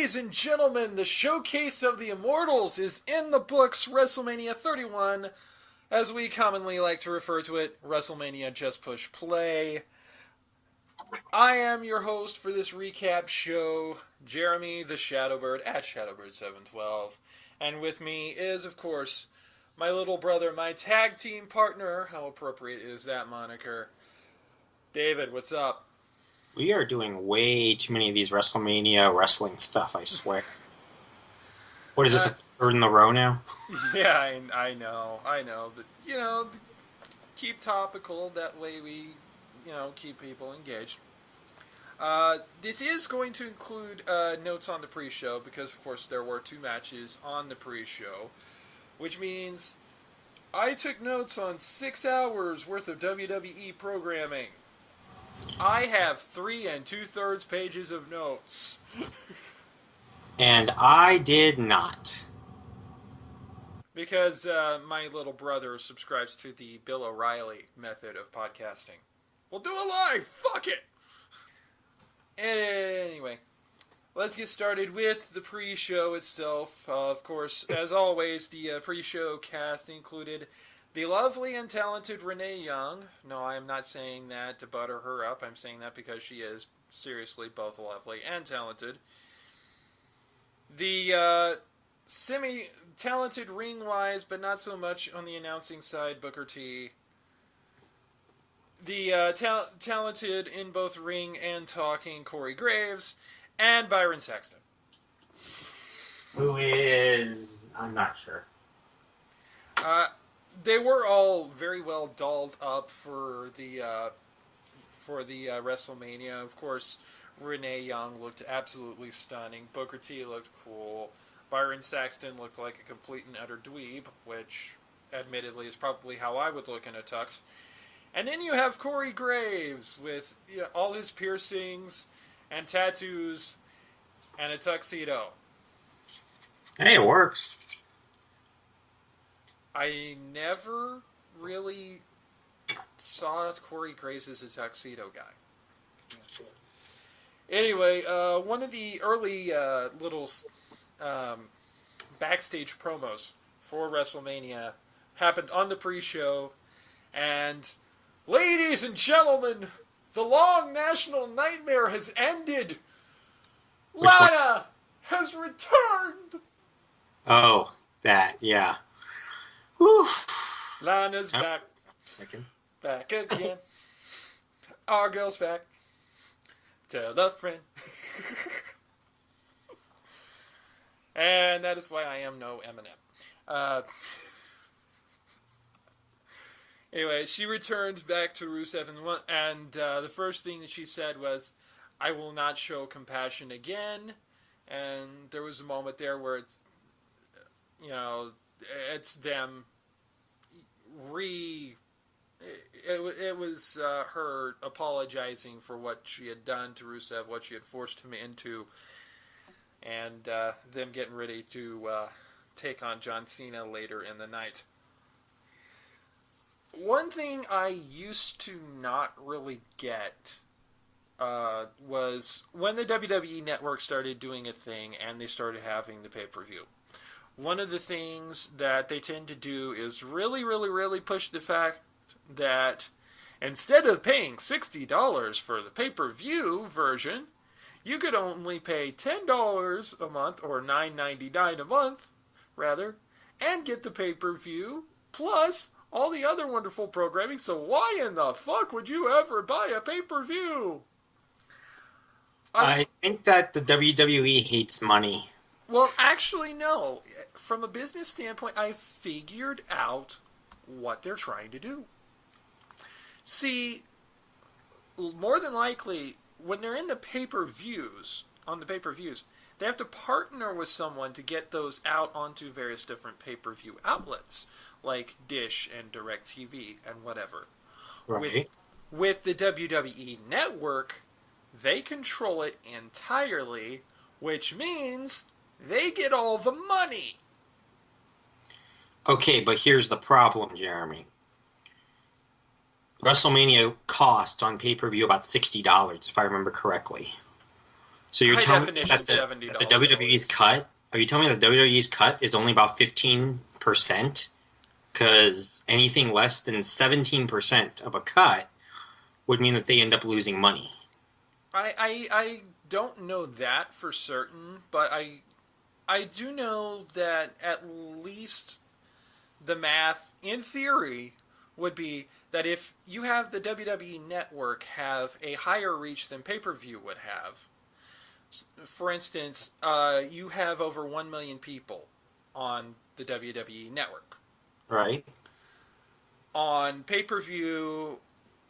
Ladies and gentlemen, the showcase of the Immortals is in the books. WrestleMania 31, as we commonly like to refer to it, WrestleMania Just Push Play. I am your host for this recap show, Jeremy the Shadowbird at Shadowbird712. And with me is, of course, my little brother, my tag team partner. How appropriate is that moniker? David, what's up? We are doing way too many of these WrestleMania wrestling stuff, I swear. What is this, a third in the row now? Yeah, I know. But, keep topical. That way we, keep people engaged. This is going to include notes on the pre-show because, of course, there were 2 matches on the pre-show, which means I took notes on 6 hours worth of WWE programming. I have 3 2/3 pages of notes. And I did not. Because my little brother subscribes to the Bill O'Reilly method of podcasting. We'll do it live! Fuck it! Anyway, let's get started with the pre-show itself. Of course, as always, the pre-show cast included the lovely and talented Renee Young. No, I am not saying that to butter her up. I'm saying that because she is seriously both lovely and talented. The semi-talented ring-wise, but not so much on the announcing side, Booker T. The talented in both ring and talking, Corey Graves. And Byron Saxton. Who is... I'm not sure. They were all very well dolled up for the WrestleMania. Of course, Renee Young looked absolutely stunning. Booker T looked cool. Byron Saxton looked like a complete and utter dweeb, which, admittedly, is probably how I would look in a tux. And then you have Corey Graves with all his piercings and tattoos and a tuxedo. Hey, it works. I never really saw Corey Graves as a tuxedo guy. Anyway, one of the early little backstage promos for WrestleMania happened on the pre-show, and ladies and gentlemen, the long national nightmare has ended. Lana has returned. Oh, that, yeah. Whew. Lana's back. Second. Back again. Our girl's back. Tell a friend. And that is why I am no Eminem. Anyway, she returned back to Rusev, and the first thing that she said was, "I will not show compassion again." And there was a moment there where it's, it's them It was her apologizing for what she had done to Rusev, what she had forced him into, and them getting ready to take on John Cena later in the night. One thing I used to not really get was when the WWE Network started doing a thing and they started having the pay-per-view. One of the things that they tend to do is really, really, really push the fact that instead of paying $60 for the pay-per-view version, you could only pay $10 a month, or $9.99 a month, rather, and get the pay-per-view, plus all the other wonderful programming. So why in the fuck would you ever buy a pay-per-view? I think that the WWE hates money. Well, actually, no. From a business standpoint, I figured out what they're trying to do. See, more than likely, when they're in the pay-per-views, they have to partner with someone to get those out onto various different pay-per-view outlets, like Dish and DirecTV and whatever. Right. With the WWE Network, they control it entirely, which means they get all the money. Okay, but here's the problem, Jeremy. WrestleMania costs on pay-per-view about $60, if I remember correctly. So you're High telling me definition that the $70. WWE's cut? Are you telling me the WWE's cut is only about 15%? Because anything less than 17% of a cut would mean that they end up losing money. I don't know that for certain, but I do know that at least the math, in theory, would be that if you have the WWE network have a higher reach than pay per view would have, for instance, you have over 1 million people on the WWE network. Right. On pay per view,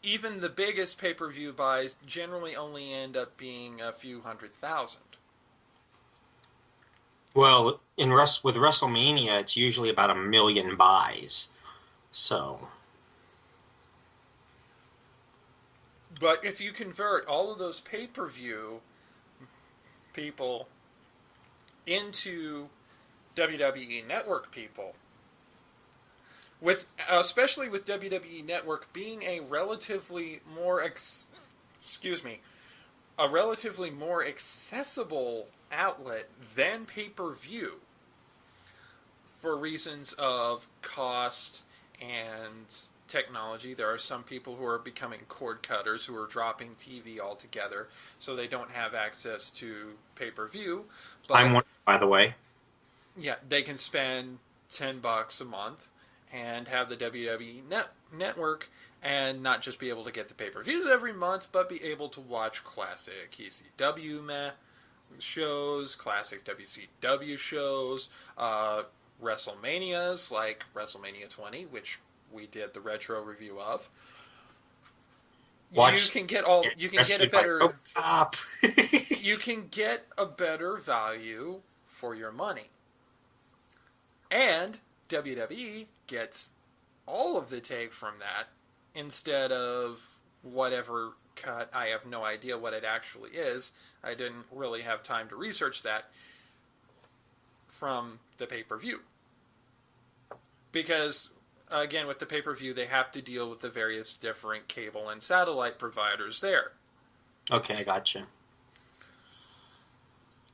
even the biggest pay per view buys generally only end up being a few 100,000. Well, with WrestleMania, it's usually about 1 million buys. So, But if you convert all of those pay per view people into WWE Network people, with especially with WWE Network being a relatively more a relatively more accessible outlet than pay per view for reasons of cost and technology. There are some people who are becoming cord cutters who are dropping TV altogether, so they don't have access to pay per view. I'm But one, by the way. yeah, they can spend $10 a month and have the WWE network and not just be able to get the pay per views every month, but be able to watch classic ECW shows, classic WCW shows, WrestleManias like WrestleMania 20, which we did the retro review of. Watch. You can get a better Cop. you can get a better value for your money. And WWE gets all of the take from that instead of whatever cut. I have no idea what it actually is. I didn't really have time to research that from the pay-per-view. Because, again, with the pay-per-view, they have to deal with the various different cable and satellite providers there. Okay, I gotcha.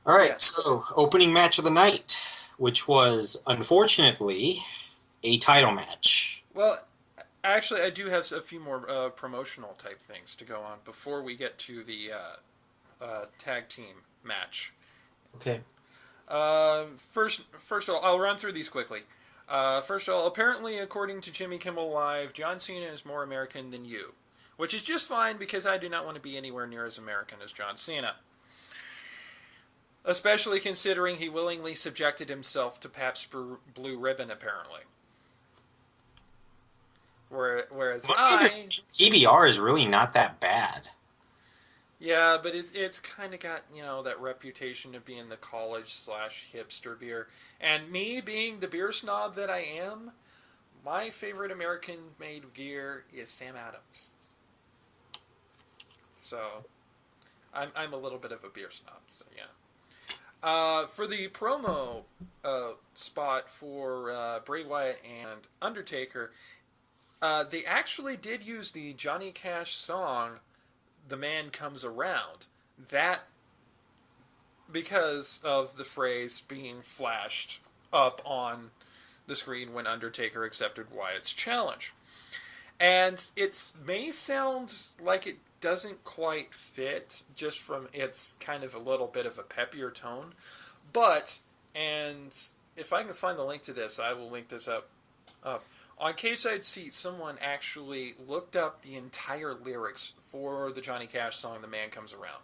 All right, so opening match of the night, which was, unfortunately, a title match. Well, actually, I do have a few more promotional type things to go on before we get to the tag team match. Okay. First of all, I'll run through these quickly. First of all, apparently, according to Jimmy Kimmel Live, John Cena is more American than you, which is just fine because I do not want to be anywhere near as American as John Cena. Especially considering he willingly subjected himself to Pabst Blue Ribbon, apparently. Whereas PBR is really not that bad. Yeah, but it's kind of got, that reputation of being the college/hipster beer. And me being the beer snob that I am, my favorite American-made beer is Sam Adams. So, I'm a little bit of a beer snob, so yeah. For the promo spot for Bray Wyatt and Undertaker, they actually did use the Johnny Cash song, "The Man Comes Around." That, because of the phrase being flashed up on the screen when Undertaker accepted Wyatt's challenge. And it may sound like it doesn't quite fit just from its kind of a little bit of a peppier tone. But, and if I can find the link to this, I will link this up. On Cage-Side Seat, someone actually looked up the entire lyrics for the Johnny Cash song, "The Man Comes Around."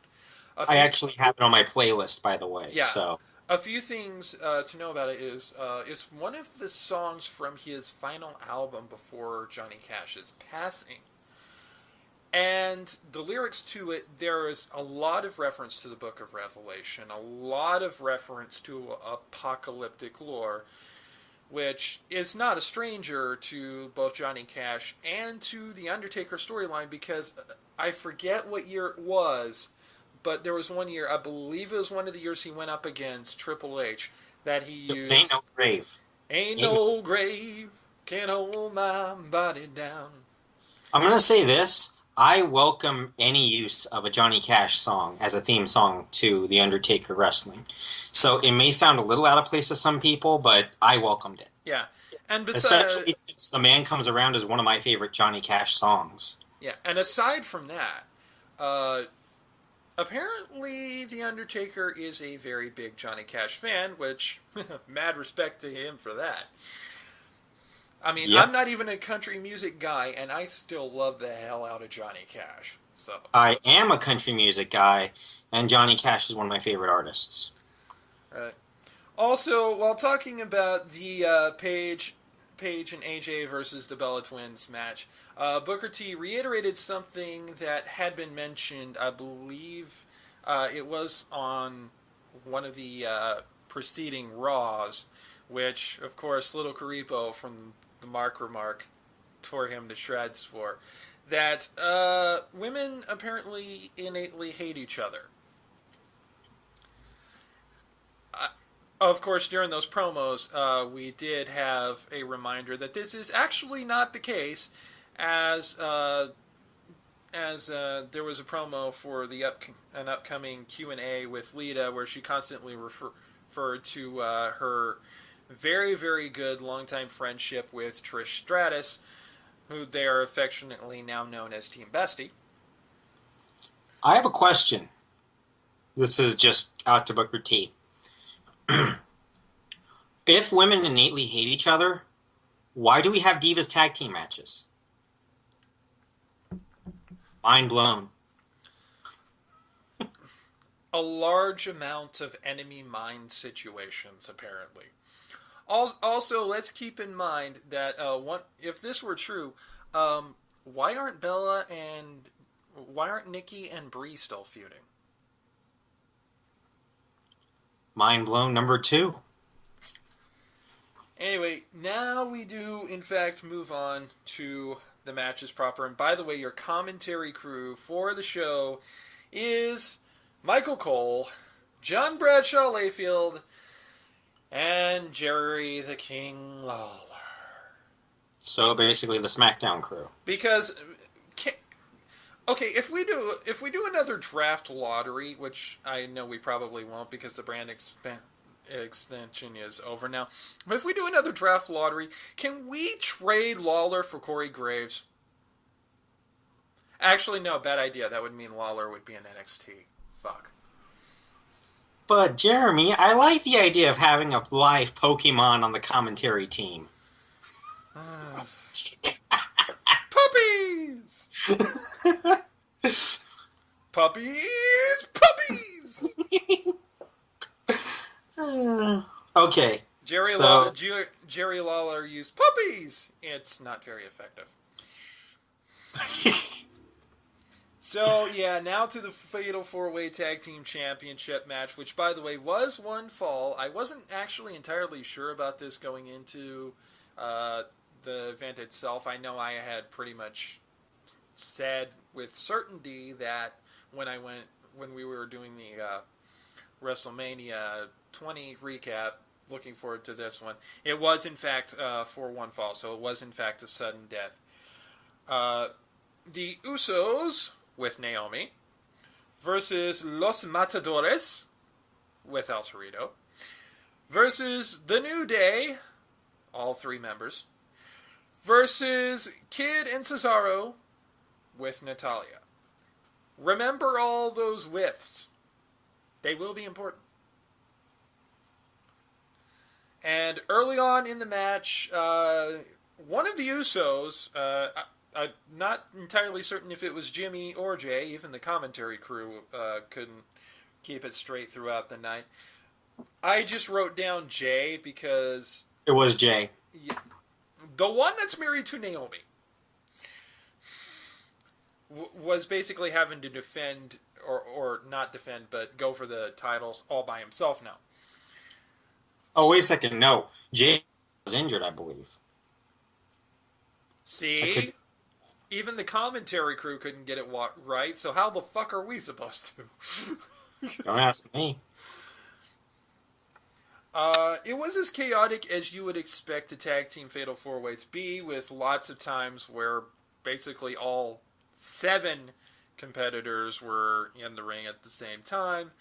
I actually have it on my playlist, by the way. Yeah. So. A few things to know about it is it's one of the songs from his final album before Johnny Cash's passing. And the lyrics to it, there is a lot of reference to the Book of Revelation, a lot of reference to apocalyptic lore, which is not a stranger to both Johnny Cash and to the Undertaker storyline, because I forget what year it was, but there was one year, I believe it was one of the years he went up against Triple H, that he used... Ain't no grave. Ain't no grave can hold my body down. I'm going to say this. I welcome any use of a Johnny Cash song as a theme song to The Undertaker Wrestling. So it may sound a little out of place to some people, but I welcomed it. Yeah, and besides, Especially since The Man Comes Around is one of my favorite Johnny Cash songs. yeah, and aside from that, uh, apparently the Undertaker is a very big Johnny Cash fan, which mad respect to him for that. I mean, I'm Yep, not even a country music guy, and I still love the hell out of Johnny Cash. So, I am a country music guy, and Johnny Cash is one of my favorite artists. uh, also, while talking about the Paige and AJ versus the Bella Twins match, Booker T reiterated something that had been mentioned. I believe it was on one of the preceding Raws, which, of course, Little Karipo from the Mark Remark tore him to shreds for. That women apparently innately hate each other. Of course, during those promos, we did have a reminder that this is actually not the case, as there was a promo for an upcoming Q&A with Lita, where she constantly referred to her very, very good longtime friendship with Trish Stratus, who they are affectionately now known as Team Bestie. I have a question. This is just out to Booker T. If women innately hate each other, why do we have Divas tag team matches? Mind blown. A large amount of enemy mine situations, apparently. Also, let's keep in mind that if this were true, why aren't Nikki and Brie still feuding? Mind blown number 2. Anyway, now we do, in fact, move on to the matches proper. And by the way, your commentary crew for the show is Michael Cole, John Bradshaw Layfield, and Jerry the King Lawler. So basically the SmackDown crew. Because, okay, if we do another draft lottery, which I know we probably won't because the brand extension is over now. But if we do another draft lottery, can we trade Lawler for Corey Graves? Actually, no, bad idea. That would mean Lawler would be in NXT. Fuck. But Jeremy, I like the idea of having a live Pokemon on the commentary team. Puppies! Puppies! Puppies! Okay. Jerry Lawler used puppies. It's not very effective. So, yeah, now to the Fatal 4-Way Tag Team Championship match, which, by the way, was one fall. I wasn't actually entirely sure about this going into the event itself. I know I had pretty much said with certainty that when we were doing the WrestleMania 20 recap, looking forward to this one, it was, in fact, for one fall, so it was, in fact, a sudden death. The Usos with Naomi versus Los Matadores with El Torito versus The New Day, all 3 members, versus Kid and Cesaro with Natalya. Remember all those withs. They will be important. And early on in the match, one of the Usos, I'm not entirely certain if it was Jimmy or Jay, even the commentary crew couldn't keep it straight throughout the night. I just wrote down Jay because... It was Jay. Yeah, the one that's married to Naomi was basically having to defend, or not defend, but go for the titles all by himself now. Oh, wait a second. No. Jay was injured, I believe. See? Even the commentary crew couldn't get it right, so how the fuck are we supposed to? Don't ask me. It was as chaotic as you would expect a tag team fatal 4-way to be, with lots of times where basically all 7 competitors were in the ring at the same time.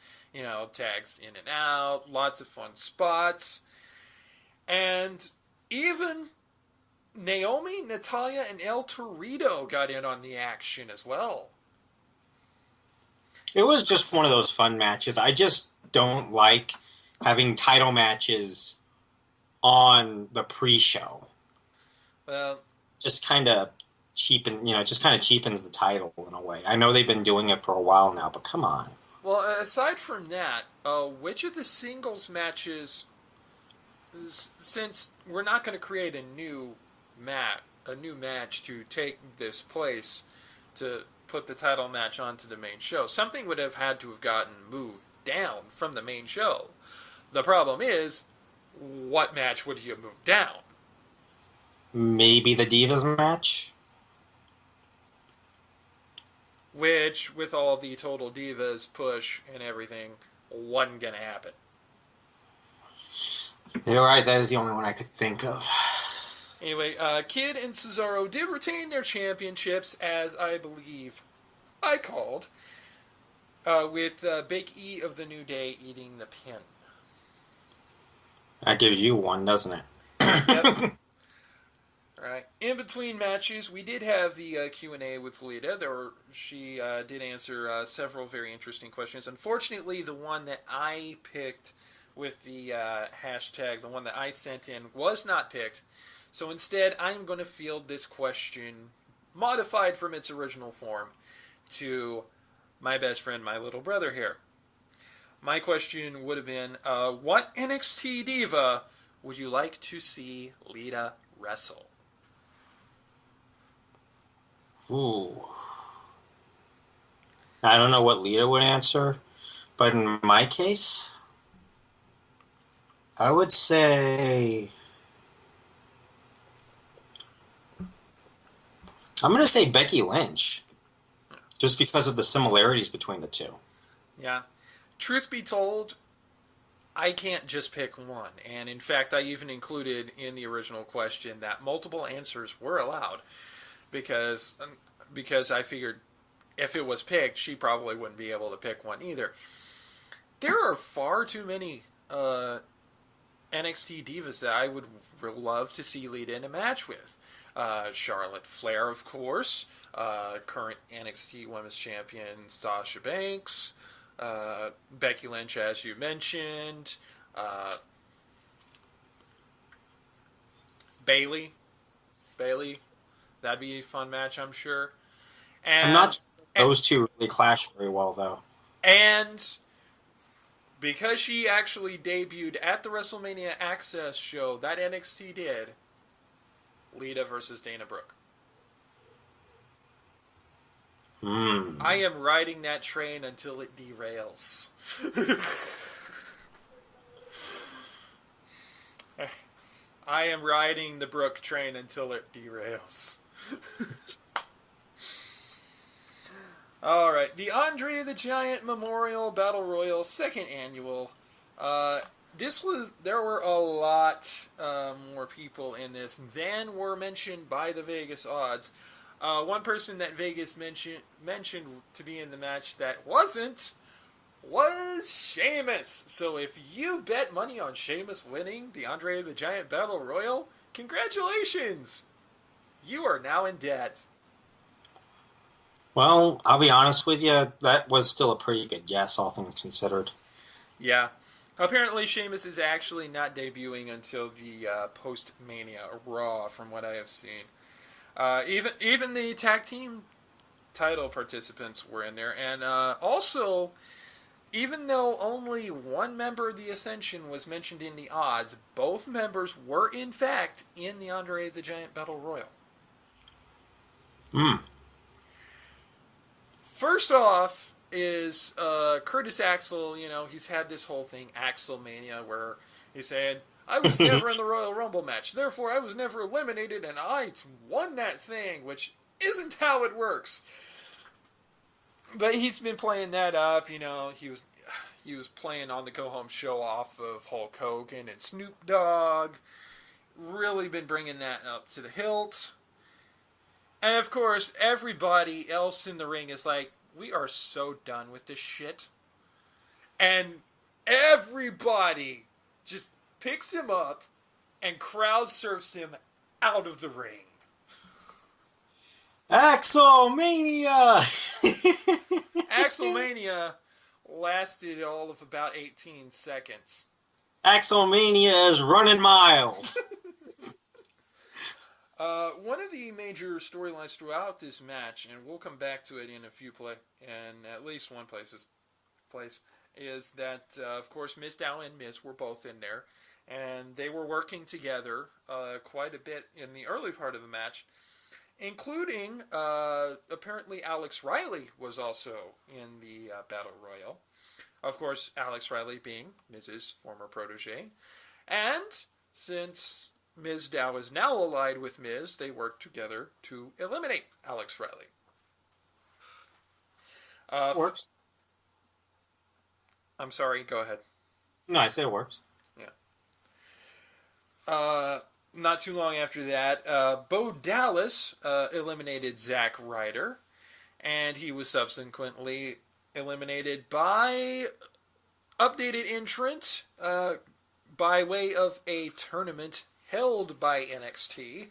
Tags in and out, lots of fun spots. And even Naomi, Natalia, and El Torito got in on the action as well. It was just one of those fun matches. I just don't like having title matches on the pre-show. Well, just kind of cheapens the title in a way. I know they've been doing it for a while now, but come on. Well, aside from that, which of the singles matches, since we're not going to create a new match to take this place to put the title match onto the main show, something would have had to have gotten moved down from the main show. The problem is, what match would you move down? Maybe the Divas match? Which, with all the Total Divas push and everything, wasn't going to happen. You're right, that is the only one I could think of. Anyway, Kid and Cesaro did retain their championships, as I believe I called, with Big E of the New Day eating the pin. That gives you one, doesn't it? Yep. Right. In between matches, we did have the Q&A with Lita. She did answer several very interesting questions. Unfortunately, the one that I picked with the hashtag, the one that I sent in, was not picked. So instead, I'm going to field this question, modified from its original form, to my best friend, my little brother here. My question would have been, what NXT diva would you like to see Lita wrestle? Ooh. I don't know what Lita would answer, but in my case, I would say... I'm going to say Becky Lynch, just because of the similarities between the two. Yeah. Truth be told, I can't just pick one. And in fact, I even included in the original question that multiple answers were allowed. Because I figured if it was picked, she probably wouldn't be able to pick one either. There are far too many NXT divas that I would love to see Lita in a match with. Charlotte Flair, of course. Current NXT Women's Champion Sasha Banks. Becky Lynch, as you mentioned. Bayley. That'd be a fun match, I'm sure. I'm not sure those two really clash very well, though. And because she actually debuted at the WrestleMania Access show that NXT did, Lita versus Dana Brooke. I am riding that train until it derails. I am riding the Brooke train until it derails. Alright, the Andre the Giant Memorial Battle Royal, second annual. There were a lot more people in this than were mentioned by the Vegas odds. One person that Vegas mentioned to be in the match that wasn't was Sheamus. So if you bet money on Sheamus winning the Andre the Giant Battle Royal, congratulations! You are now in debt. Well, I'll be honest with you, that was still a pretty good guess, all things considered. Yeah. Apparently, Sheamus is actually not debuting until the post-Mania Raw, from what I have seen. Even the tag team title participants were in there. And also, even though only one member of the Ascension was mentioned in the odds, both members were, in fact, in the Andre the Giant Battle Royal. First off is Curtis Axel. He's had this whole thing, Axelmania, where he said, I was never in the Royal Rumble match, therefore I was never eliminated, and I won that thing, which isn't how it works. But he's been playing that up. He was playing on the Go Home show off of Hulk Hogan and Snoop Dogg. Really been bringing that up to the hilt. And of course, everybody else in the ring is like, we are so done with this shit. And everybody just picks him up and crowd surfs him out of the ring. Axelmania! Axelmania lasted all of about 18 seconds. Axelmania is running miles. One of the major storylines throughout this match, and we'll come back to it in a few in at least one place, is that of course Mizdow and Miz were both in there, and they were working together quite a bit in the early part of the match, including apparently Alex Riley was also in the Battle Royal. Of course, Alex Riley being Miz's former protege, and since Mizdow is now allied with Miz, they worked together to eliminate Alex Riley. Works. I'm sorry, go ahead. No, I said it works. Yeah. Not too long after that, Bo Dallas eliminated Zack Ryder, and he was subsequently eliminated by updated entrant by way of a tournament held by NXT,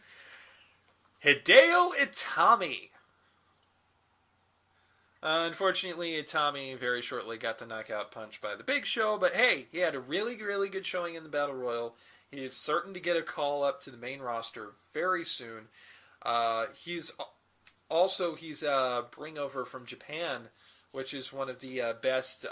Hideo Itami. Unfortunately, Itami very shortly got the knockout punch by the Big Show, but hey, he had a really, really good showing in the Battle Royal. He is certain to get a call up to the main roster very soon. He's a bring over from Japan, which is one of the best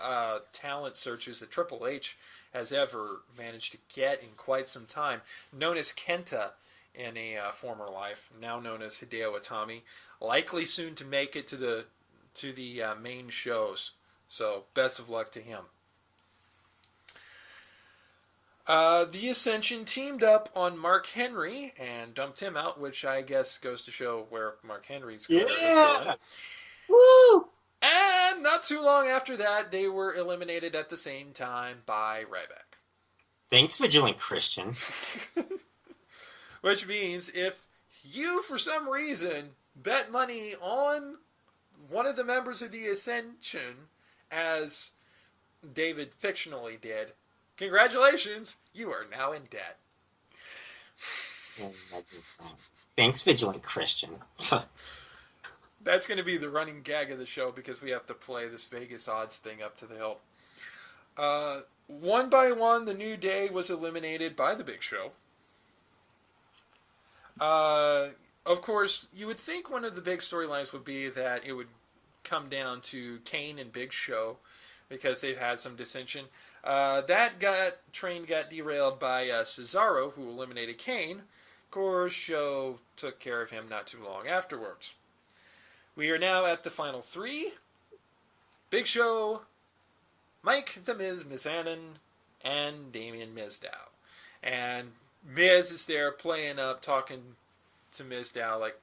talent searches that Triple H has ever managed to get in quite some time. Known as Kenta in a former life, now known as Hideo Itami, likely soon to make it to the main shows. So best of luck to him. The Ascension teamed up on Mark Henry and dumped him out, which I guess goes to show where Mark Henry's career is going. Woo! And not too long after that, they were eliminated at the same time by Ryback. Thanks, Vigilant Christian. Which means if you, for some reason, bet money on one of the members of the Ascension, as David fictionally did, congratulations, you are now in debt. Thanks, Vigilant Christian. That's going to be the running gag of the show because we have to play this Vegas odds thing up to the hilt. One by one, the New Day was eliminated by the Big Show. Of course, you would think one of the big storylines would be that it would come down to Kane and Big Show because they've had some dissension. Train got derailed by Cesaro, who eliminated Kane. Of course, Show took care of him not too long afterwards. We are now at the final three. Big Show, Mike the Miz Mizanin, and Damien Mizdow. And Miz is there playing up, talking to Mizdow like,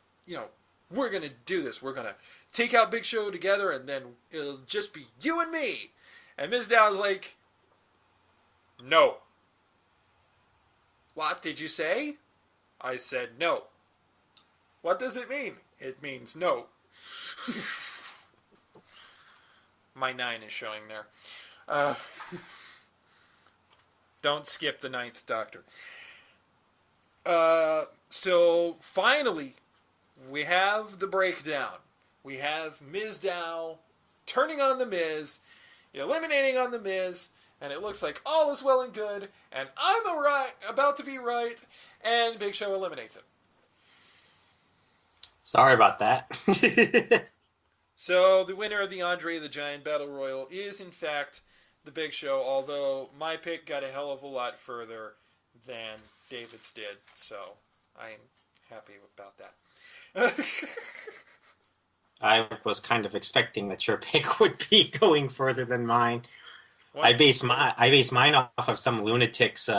we're going to do this. We're going to take out Big Show together, and then it'll just be you and me. And Mizdow's like, no. What did you say? I said no. What does it mean? It means no. My 9 is showing there. Don't skip the 9th Doctor. So finally, we have the breakdown. We have Mizdow turning on the Miz, eliminating on the Miz, and it looks like all is well and good, and I'm about to be right, and Big Show eliminates him. Sorry about that. So the winner of the Andre the Giant Battle Royal is, in fact, the Big Show, although my pick got a hell of a lot further than David's did, so I'm happy about that. I was kind of expecting that your pick would be going further than mine. I base mine off of some lunatic's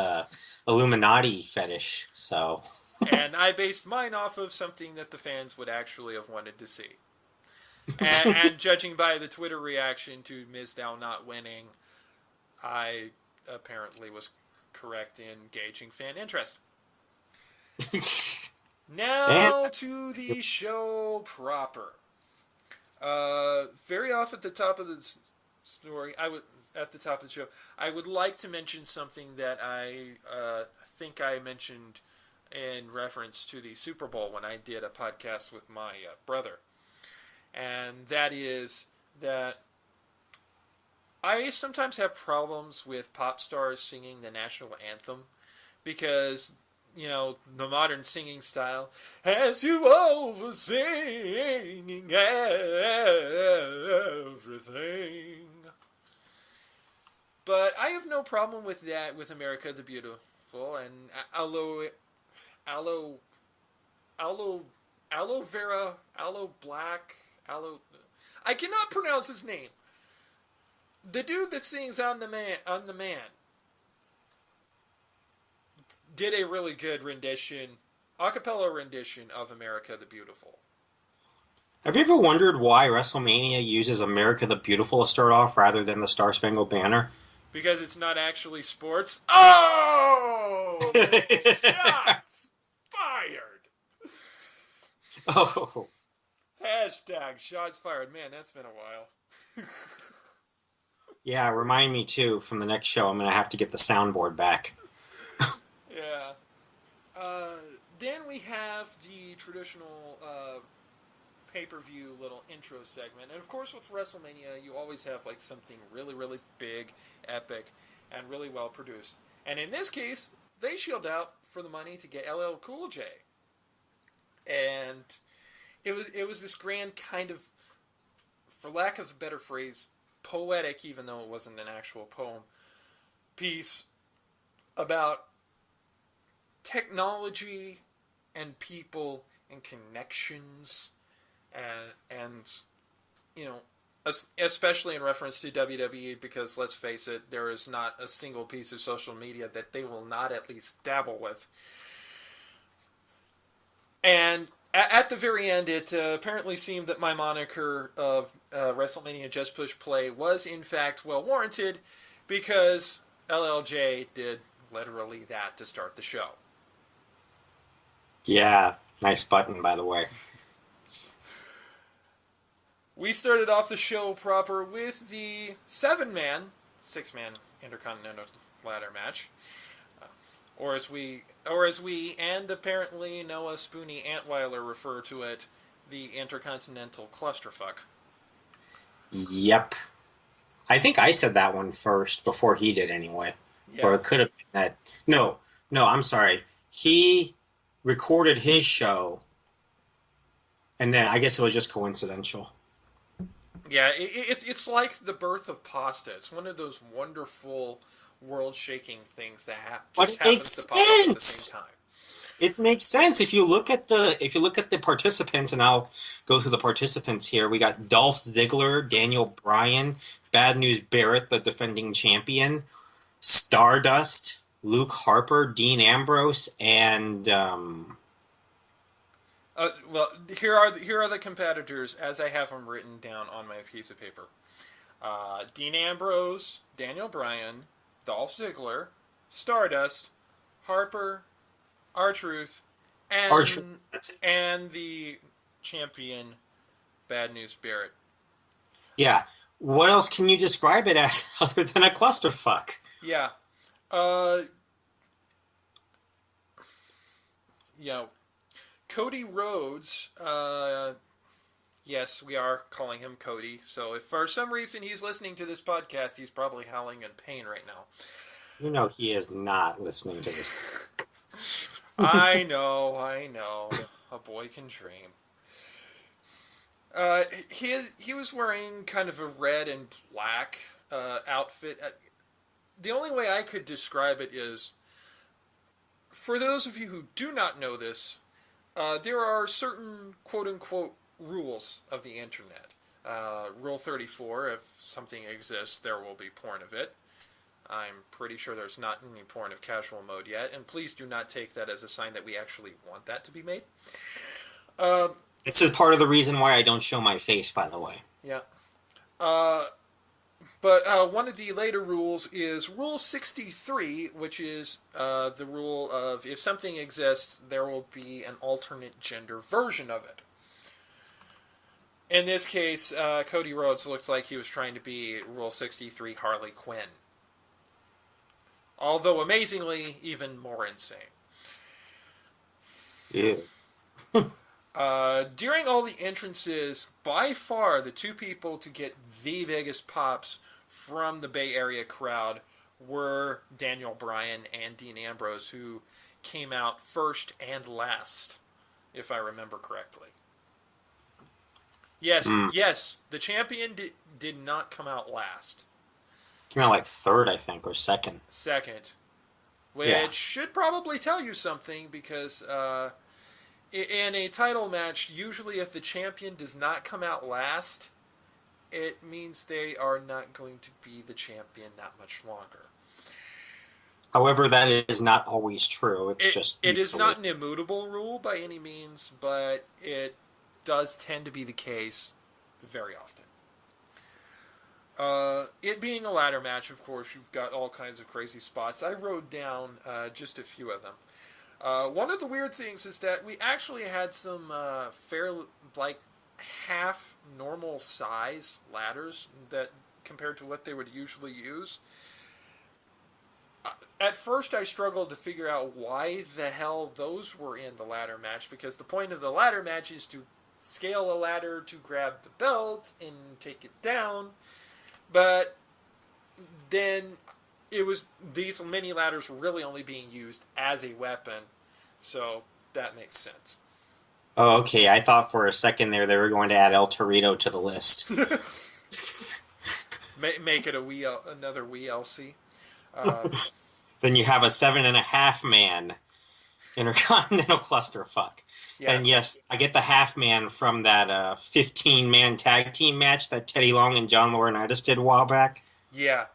Illuminati fetish, so. And I based mine off of something that the fans would actually have wanted to see. And judging by the Twitter reaction to Mizdow not winning, I apparently was correct in gauging fan interest. And Now to the show proper. Very off at the top of the story, at the top of the show, I would like to mention something that I think I mentioned in reference to the Super Bowl when I did a podcast with my brother, and that is that I sometimes have problems with pop stars singing the national anthem because, you know, the modern singing style has you over singing everything. But I have no problem with that with America the Beautiful and aloe, aloe, aloe vera, aloe black, aloe. I cannot pronounce his name. The dude that sings on the man did a really good acapella rendition of America the Beautiful. have you ever wondered why WrestleMania uses America the Beautiful to start off rather than the Star Spangled Banner? Because it's not actually sports. Oh! Shots fired! Oh, Hashtag shots fired. Man, that's been a while. yeah, remind me too from the next show. I'm going to have to get the soundboard back. Yeah. Then we have the traditional pay-per-view little intro segment. And of course with WrestleMania, you always have like something really, really big, epic, and really well produced. And in this case, they shield out for the money to get LL Cool J. And it was this grand kind of, for lack of a better phrase, poetic, even though it wasn't an actual poem, piece about technology and people and connections and you know, especially in reference to WWE, because let's face it, there is not a single piece of social media that they will not at least dabble with. And at the very end, it apparently seemed that my moniker of WrestleMania Just Push Play was in fact well warranted, because LLJ did literally that to start the show. Yeah, nice button, by the way. We started off the show proper with the 6-man Intercontinental Ladder match, or as we and apparently Noah Spoonie Antweiler refer to it, the Intercontinental Clusterfuck. Yep. I think I said that one first before he did anyway. Yeah. Or it could have been that. No, I'm sorry. He recorded his show, and then I guess it was just coincidental. Yeah, it's like the birth of pasta. It's one of those wonderful, world-shaking things that just happens to pop up at the same time. It makes sense if you look at the participants, and I'll go through the participants here. We got Dolph Ziggler, Daniel Bryan, Bad News Barrett, the defending champion, Stardust, Luke Harper, Dean Ambrose, and well, here are the competitors as I have them written down on my piece of paper. Dean Ambrose, Daniel Bryan, Dolph Ziggler, Stardust, Harper, R-Truth, and the champion, Bad News Barrett. Yeah. What else can you describe it as other than a clusterfuck? Yeah. Cody Rhodes, yes, we are calling him Cody, so if for some reason he's listening to this podcast, he's probably howling in pain right now. You know he is not listening to this. I know. A boy can dream. He was wearing kind of a red and black outfit. The only way I could describe it is, for those of you who do not know this, there are certain quote-unquote rules of the internet. Rule 34, if something exists, there will be porn of it. I'm pretty sure there's not any porn of casual mode yet, and please do not take that as a sign that we actually want that to be made. This is part of the reason why I don't show my face, by the way. Yeah. But one of the later rules is Rule 63, which is the rule of if something exists, there will be an alternate gender version of it. In this case, Cody Rhodes looked like he was trying to be Rule 63 Harley Quinn. Although, amazingly, even more insane. Yeah. During all the entrances, by far the two people to get the biggest pops from the Bay Area crowd were Daniel Bryan and Dean Ambrose, who came out first and last, if I remember correctly. Yes, Mm. yes, the champion did not come out last. Came out like third, I think, or second. Second, Yeah. which should probably tell you something because in a title match, usually if the champion does not come out last, it means they are not going to be the champion that much longer. However, that is not always true. It's just It is usually. not an immutable rule by any means, but it does tend to be the case very often. It being a ladder match, of course, you've got all kinds of crazy spots. I wrote down just a few of them. One of the weird things is that we actually had some fair, like, half normal size ladders that compared to what they would usually use. At first, I struggled to figure out why the hell those were in the ladder match because the point of the ladder match is to scale a ladder to grab the belt and take it down. But then it was these mini ladders were really only being used as a weapon, so that makes sense. Oh, okay. I thought for a second there they were going to add El Torito to the list. Make it another Wii LC. Uh, Then you have a 7.5 man Intercontinental Clusterfuck. yeah, And yes, I get the half man from that 15-man tag team match that Teddy Long and John Laurinaitis did a while back. yeah.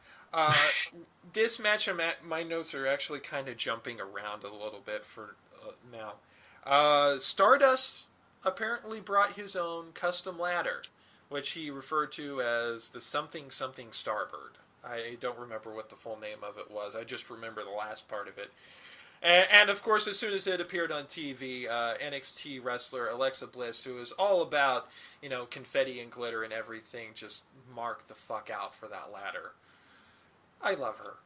This match, my notes are actually kind of jumping around a little bit for now. Stardust apparently brought his own custom ladder, which he referred to as the something something Starbird. I don't remember what the full name of it was. I just remember the last part of it. And of course, as soon as it appeared on TV, NXT wrestler Alexa Bliss, who is all about, confetti and glitter and everything, just marked the fuck out for that ladder. I love her.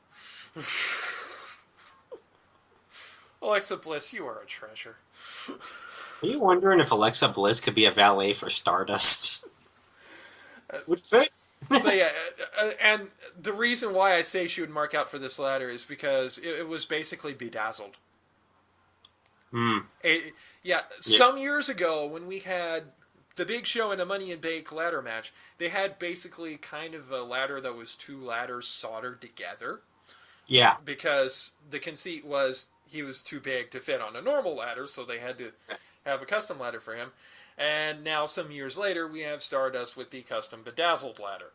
Alexa Bliss, you are a treasure. Are you wondering if Alexa Bliss could be a valet for Stardust? Would fit. But yeah, and the reason why I say she would mark out for this ladder is because it was basically bedazzled. Hmm. Yeah, some years ago when we had the Big Show and a Money in Bank ladder match, they had basically kind of a ladder that was two ladders soldered together. Yeah. Because the conceit was he was too big to fit on a normal ladder, so they had to have a custom ladder for him. And now, some years later, we have Stardust with the custom bedazzled ladder.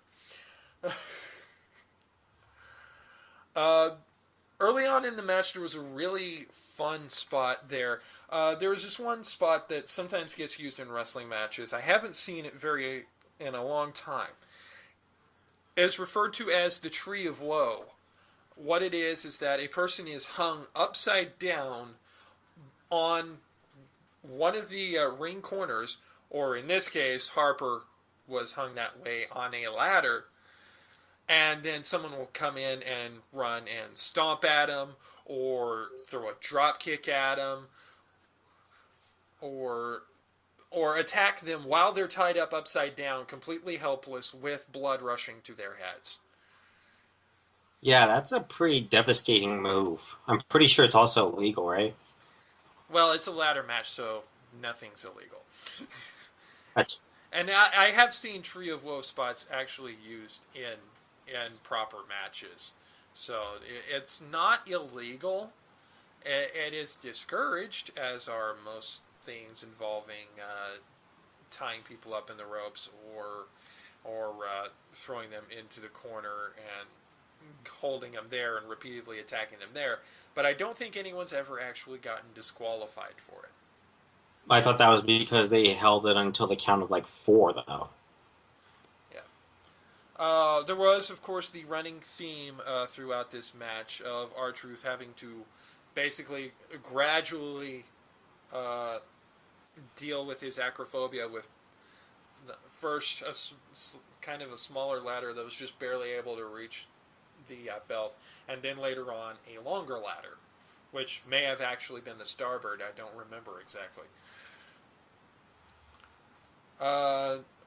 Early on in the match, there was a really fun spot there. There was this one spot that sometimes gets used in wrestling matches. I haven't seen it in a long time. It's referred to as the Tree of Woe. What it is that a person is hung upside down on one of the ring corners, or in this case, Harper was hung that way on a ladder, and then someone will come in and run and stomp at him, or throw a drop kick at him, or attack them while they're tied up upside down, completely helpless, with blood rushing to their heads. Yeah, that's a pretty devastating move. I'm pretty sure it's also illegal, right? Well, it's a ladder match, so nothing's illegal. That's, And I have seen Tree of Woe spots actually used in proper matches, so it's not illegal. It is discouraged, as are most things involving tying people up in the ropes or throwing them into the corner and holding them there and repeatedly attacking them there. But I don't think anyone's ever actually gotten disqualified for it. I thought that was because they held it until the count of like 4, though. Yeah. There was, of course, the running theme throughout this match of R-Truth having to basically gradually uh, deal with his acrophobia with first kind of a smaller ladder that was just barely able to reach the belt, and then later on a longer ladder, which may have actually been the Starbird. I don't remember exactly.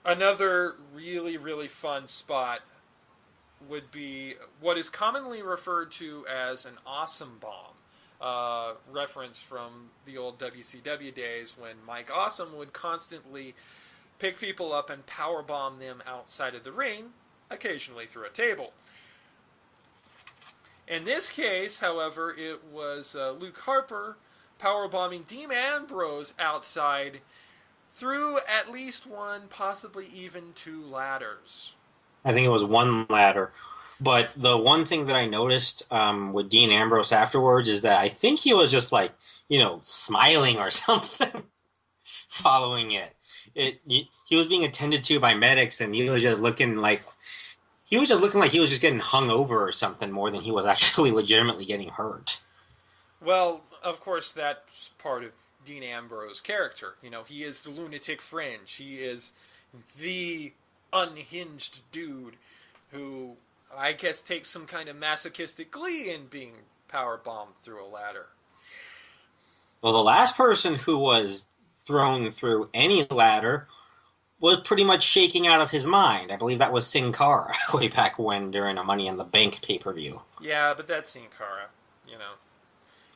Another really, really fun spot would be what is commonly referred to as an awesome bomb. Reference from the old WCW days when Mike Awesome would constantly pick people up and power bomb them outside of the ring, occasionally through a table. In this case, however, it was Luke Harper powerbombing Dean Ambrose outside through at least one, possibly even two ladders. I think it was one ladder. But the one thing that I noticed with Dean Ambrose afterwards is that I think he was just like, smiling or something following it. He was being attended to by medics, and he was just looking like he was just getting hung over or something more than he was actually legitimately getting hurt. Well, of course, that's part of Dean Ambrose's character. He is the lunatic fringe. He is the unhinged dude who, I guess, takes some kind of masochistic glee in being power bombed through a ladder. Well, the last person who was thrown through any ladder was pretty much shaking out of his mind. I believe that was Sin Cara way back when during a Money in the Bank pay-per-view. Yeah, but that's Sin Cara.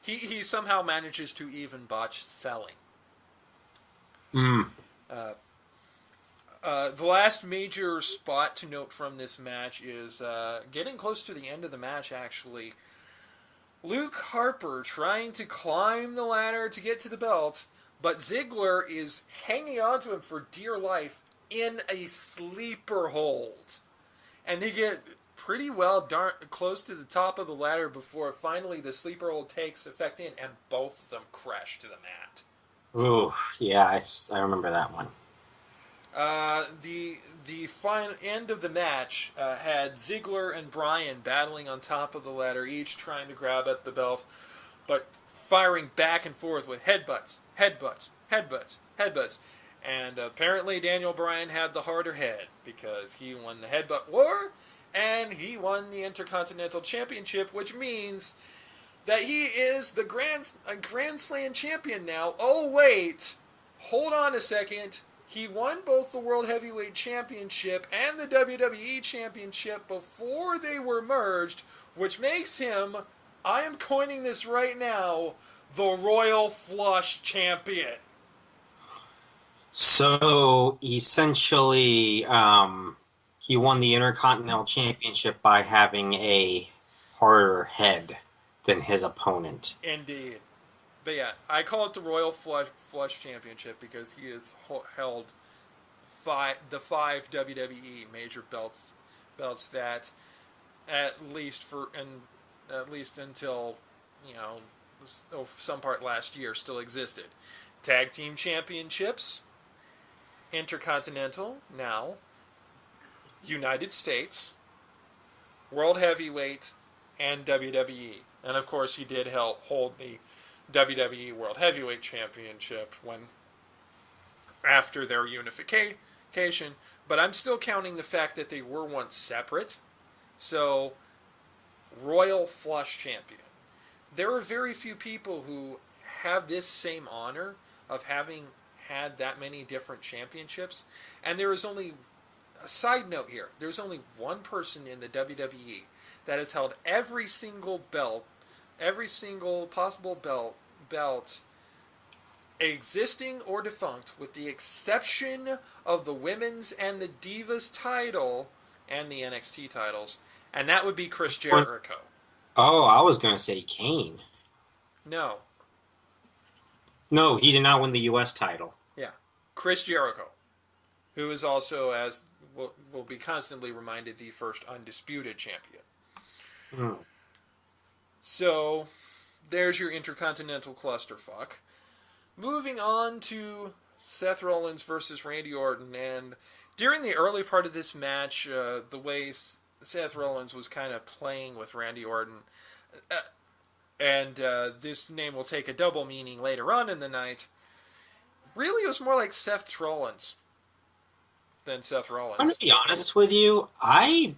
He somehow manages to even botch selling. Mm. The last major spot to note from this match is getting close to the end of the match, actually. Luke Harper trying to climb the ladder to get to the belt, but Ziggler is hanging onto him for dear life in a sleeper hold. And they get pretty well close to the top of the ladder before finally the sleeper hold takes effect in, and both of them crash to the mat. Ooh, yeah, I remember that one. The final end of the match had Ziggler and Bryan battling on top of the ladder, each trying to grab at the belt, but firing back and forth with headbutts. And apparently Daniel Bryan had the harder head because he won the headbutt war and he won the Intercontinental Championship, which means that he is the Grand Slam champion now. Oh, wait. Hold on a second. He won both the World Heavyweight Championship and the WWE Championship before they were merged, which makes him, I am coining this right now, the Royal Flush Champion. So, essentially, he won the Intercontinental Championship by having a harder head than his opponent. Indeed. But yeah, I call it the Royal Flush Championship because he has held the five WWE major belts that at least until some part last year still existed. Tag Team Championships, Intercontinental, now United States, World Heavyweight, and WWE. And of course, he did hold the WWE World Heavyweight Championship after their unification, but I'm still counting the fact that they were once separate. So, Royal Flush Champion. There are very few people who have this same honor of having had that many different championships, and there is only a side note here. There's only one person in the WWE that has held every single belt, every single possible belt existing or defunct, with the exception of the women's and the Divas title and the NXT titles, and that would be Chris Jericho. Oh, I was going to say Kane. No, he did not win the U.S. title. Yeah, Chris Jericho, who is also, as will be constantly reminded, the first undisputed champion. Mm. So, there's your Intercontinental clusterfuck. Moving on to Seth Rollins versus Randy Orton, and during the early part of this match, the way Seth Rollins was kind of playing with Randy Orton, uh, and this name will take a double meaning later on in the night. Really, it was more like Seth Rollins than Seth I'm gonna Rollins. be honest with you. I'm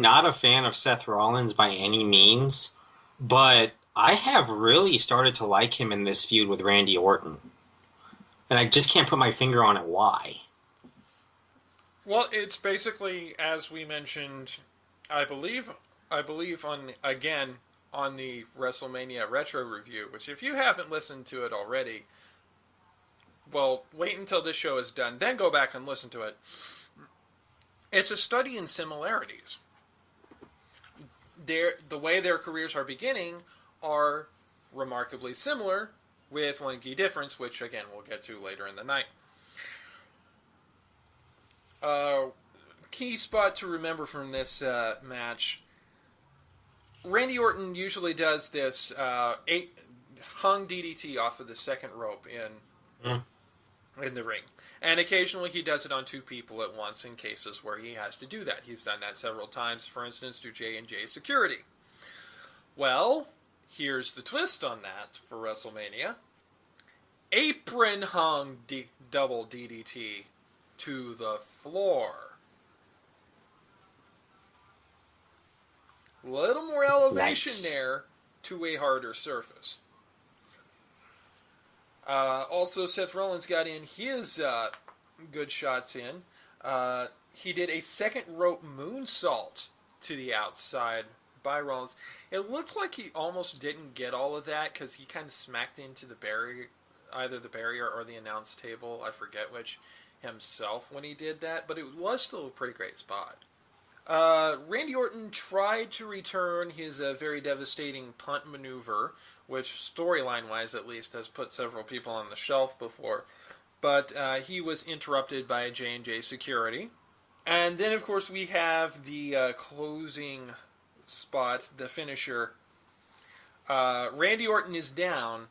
not a fan of Seth Rollins by any means, but I have really started to like him in this feud with Randy Orton, and I just can't put my finger on it why. Well, it's basically as we mentioned, I believe, I believe on again on the WrestleMania retro review. Which, if you haven't listened to it already, well, wait until this show is done, then go back and listen to it. It's a study in similarities. The way their careers are beginning are remarkably similar, with one key difference, which again we'll get to later in the night. Uh, Key spot to remember from this match: Randy Orton usually does this hung DDT off of the second rope Mm. in the ring. And occasionally he does it on two people at once in cases where he has to do that. He's done that several times, for instance, through J&J Security. Well, here's the twist on that for WrestleMania. Apron hung double DDT to the floor. Little more elevation Nice. there to a harder surface. Also, Seth Rollins got in his good shots in. He did a second rope moonsault to the outside by Rollins. It looks like he almost didn't get all of that because he kind of smacked into the barrier, either the barrier or the announce table. I forget which himself when he did that, but it was still a pretty great spot. Randy Orton tried to return his very devastating punt maneuver, which storyline-wise at least has put several people on the shelf before, but he was interrupted by J&J Security. And then, of course, we have the closing spot, the finisher. Randy Orton is down,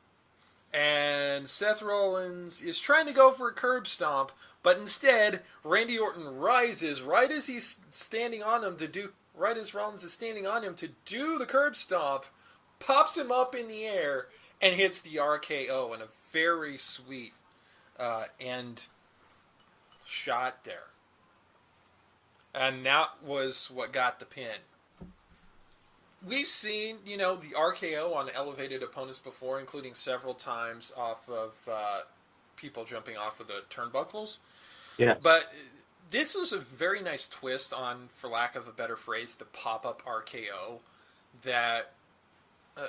and Seth Rollins is trying to go for a curb stomp, but instead, Randy Orton rises right as he's standing on him to do, right as Rollins is standing on him to do the curb stomp, pops him up in the air, and hits the RKO in a very sweet end shot there. And that was what got the pin. We've seen, the RKO on elevated opponents before, including several times off of people jumping off of the turnbuckles. Yes. But this was a very nice twist on, for lack of a better phrase, the pop-up RKO. That uh,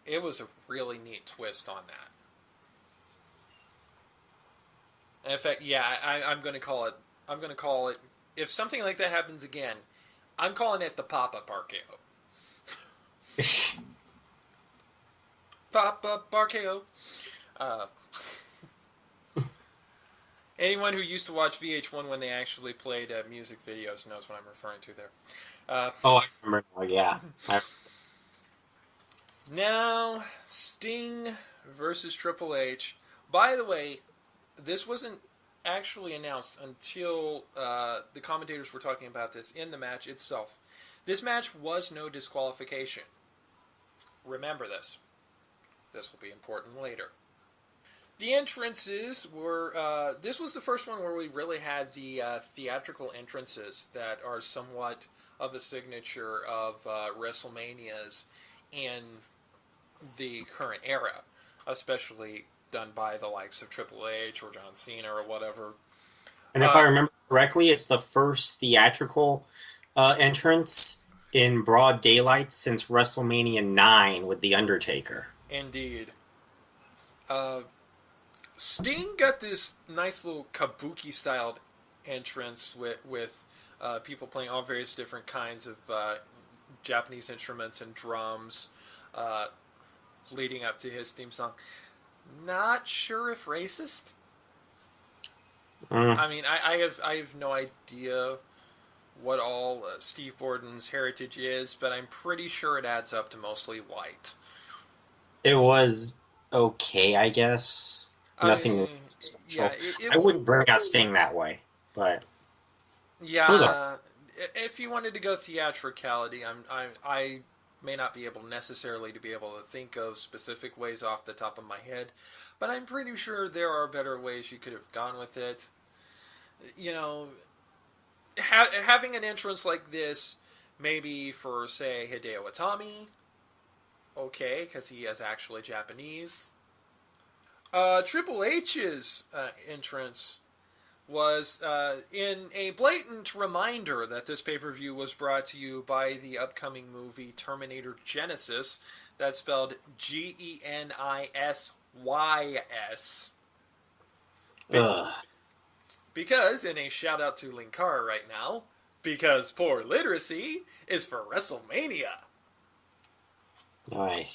it was a really neat twist on that. And in fact, yeah, I'm going to call it. I'm going to call it. If something like that happens again, I'm calling it the pop-up RKO. Pop-up RKO. Uh, Anyone who used to watch VH1 when they actually played music videos knows what I'm referring to there. Oh, I remember now. Yeah. Now, Sting versus Triple H. By the way, this wasn't actually announced until the commentators were talking about this in the match itself. This match was no disqualification. Remember this. This will be important later. The entrances were. This was the first one where we really had the theatrical entrances that are somewhat of a signature of WrestleManias in the current era, especially done by the likes of Triple H or John Cena or whatever. And if I remember correctly, it's the first theatrical entrance in broad daylight since WrestleMania 9 with The Undertaker. Indeed. Sting got this nice little kabuki-styled entrance with people playing all various different kinds of Japanese instruments and drums leading up to his theme song. Not sure if racist. I mean, I have no idea what all Steve Borden's heritage is, but I'm pretty sure it adds up to mostly white. It was okay, I guess. I Nothing mean, special. yeah, I wouldn't bring out Sting that way. but it was Yeah, if you wanted to go theatricality, I may not be able necessarily to be able to think of specific ways off the top of my head, but I'm pretty sure there are better ways you could have gone with it. You know, having an entrance like this, maybe for say Hideo Itami, okay, because he is actually Japanese. Triple H's entrance was in a blatant reminder that this pay-per-view was brought to you by the upcoming movie Terminator Genisys. That's spelled Genisys. ugh. Because, in a shout out to Linkara right now, because poor literacy is for Wrestlemania. Aye.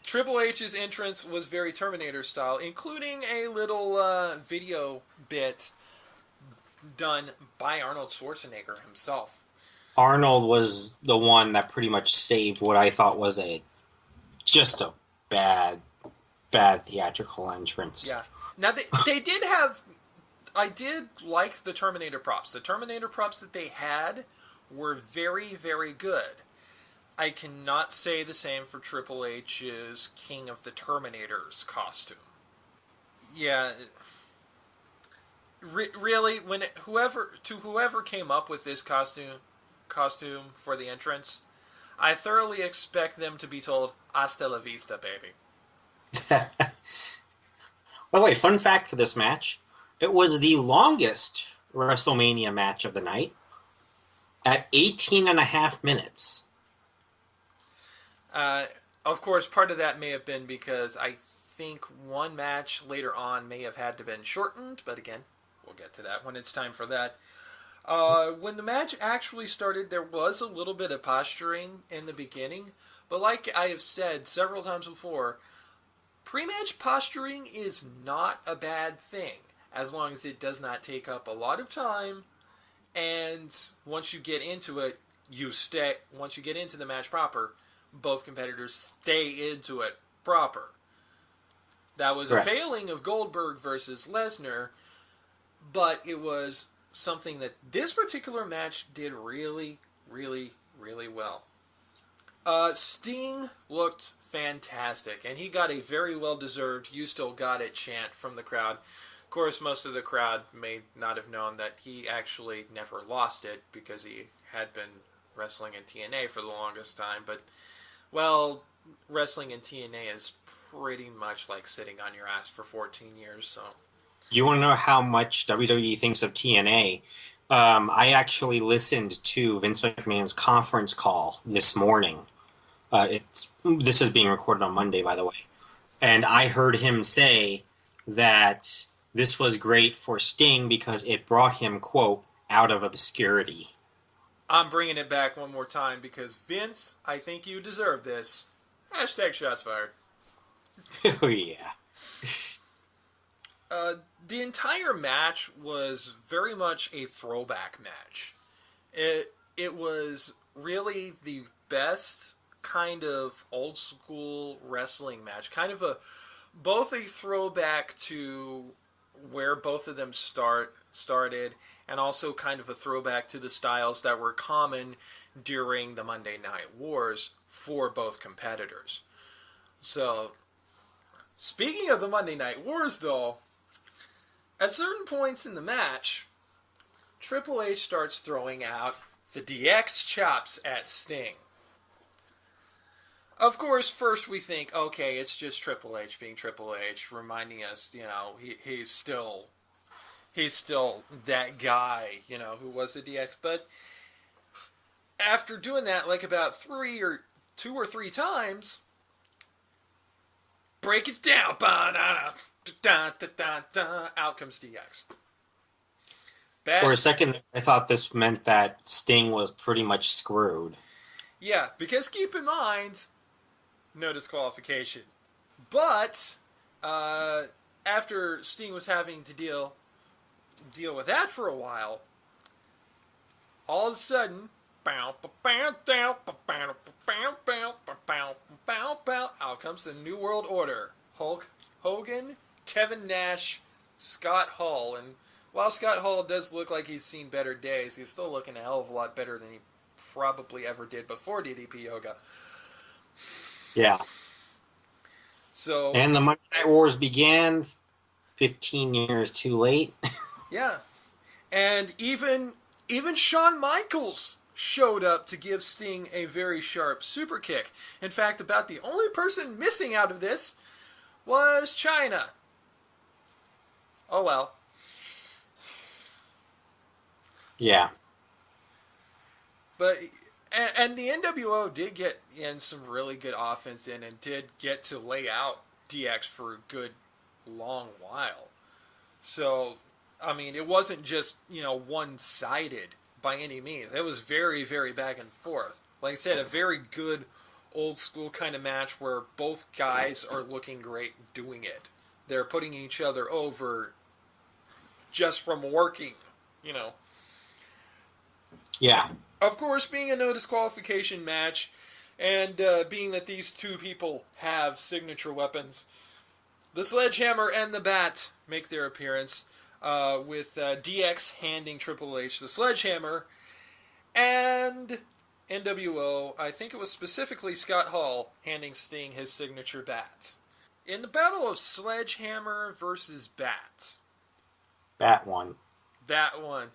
Triple H's entrance was very Terminator style, including a little video bit done by Arnold Schwarzenegger himself. Arnold was the one that pretty much saved what I thought was just a bad theatrical entrance. Yeah. Now, they did have... I did like the Terminator props. The Terminator props that they had were very, very good. I cannot say the same for Triple H's King of the Terminators costume. Yeah, really, whoever came up with this costume for the entrance, I thoroughly expect them to be told "Hasta la vista, baby." By the way, fun fact for this match: it was the longest WrestleMania match of the night at 18 and a half minutes. Of course, part of that may have been because I think one match later on may have had to been shortened, but again, we'll get to that when it's time for that. When the match actually started, there was a little bit of posturing in the beginning, but like I have said several times before, pre-match posturing is not a bad thing, as long as it does not take up a lot of time, and once you get into it, once you get into the match proper, both competitors stay into it proper. That was Correct. a failing of Goldberg versus Lesnar, but it was something that this particular match did really, really, really well. Sting looked fantastic, and he got a very well-deserved "You Still Got It" chant from the crowd. Of course, most of the crowd may not have known that he actually never lost it because he had been wrestling in TNA for the longest time, but well, wrestling in TNA is pretty much like sitting on your ass for 14 years, so... You want to know how much WWE thinks of TNA? I actually listened to Vince McMahon's conference call this morning. This is being recorded on Monday, by the way. And I heard him say that this was great for Sting because it brought him, quote, out of obscurity. I'm bringing it back one more time because, Vince, I think you deserve this. Hashtag shots fired. Oh, yeah. The entire match was very much a throwback match. It was really the best kind of old school wrestling match. Kind of both a throwback to where both of them started, and also kind of a throwback to the styles that were common during the Monday Night Wars for both competitors. So, speaking of the Monday Night Wars, though, at certain points in the match, Triple H starts throwing out the DX chops at Sting. Of course, first we think, okay, it's just Triple H being Triple H, reminding us, he's still that guy, who was the DX. But after doing that, like about two or three times, break it down, out comes DX. For a second, I thought this meant that Sting was pretty much screwed. Yeah, because keep in mind, no disqualification. But after Sting was having to deal with that for a while, all of a sudden, out comes the New World Order. Hulk Hogan, Kevin Nash, Scott Hall. And while Scott Hall does look like he's seen better days, he's still looking a hell of a lot better than he probably ever did before DDP Yoga. Yeah. So, And the Monday Night Wars began 15 years too late. yeah. And even Shawn Michaels showed up to give Sting a very sharp super kick. In fact, about the only person missing out of this was China. Oh well. Yeah. But and the NWO did get in some really good offense in and did get to lay out DX for a good long while. So, I mean, it wasn't just, one-sided by any means. It was very, very back and forth. Like I said, a very good old school kind of match where both guys are looking great doing it. They're putting each other over just from working, Yeah. Of course, being a no disqualification match, and being that these two people have signature weapons, the sledgehammer and the bat make their appearance, with DX handing Triple H the sledgehammer, and NWO, I think it was specifically Scott Hall, handing Sting his signature bat. In the battle of sledgehammer versus bat. Bat one. That one.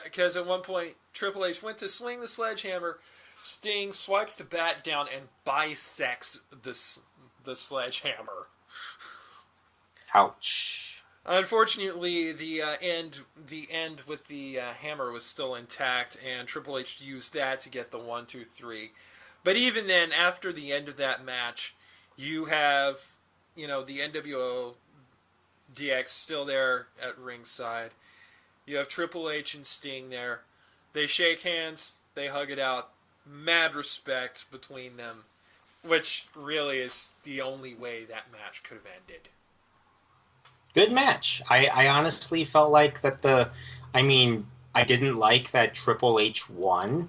Because at one point, Triple H went to swing the sledgehammer, Sting swipes the bat down and bisects the sledgehammer. Ouch. Unfortunately, the end with the hammer was still intact, and Triple H used that to get the 1, 2, 3. But even then, after the end of that match, you have, the NWO DX still there at ringside. You have Triple H and Sting there. They shake hands. They hug it out. Mad respect between them, which really is the only way that match could have ended. Good match. I honestly felt like that I didn't like that Triple H won,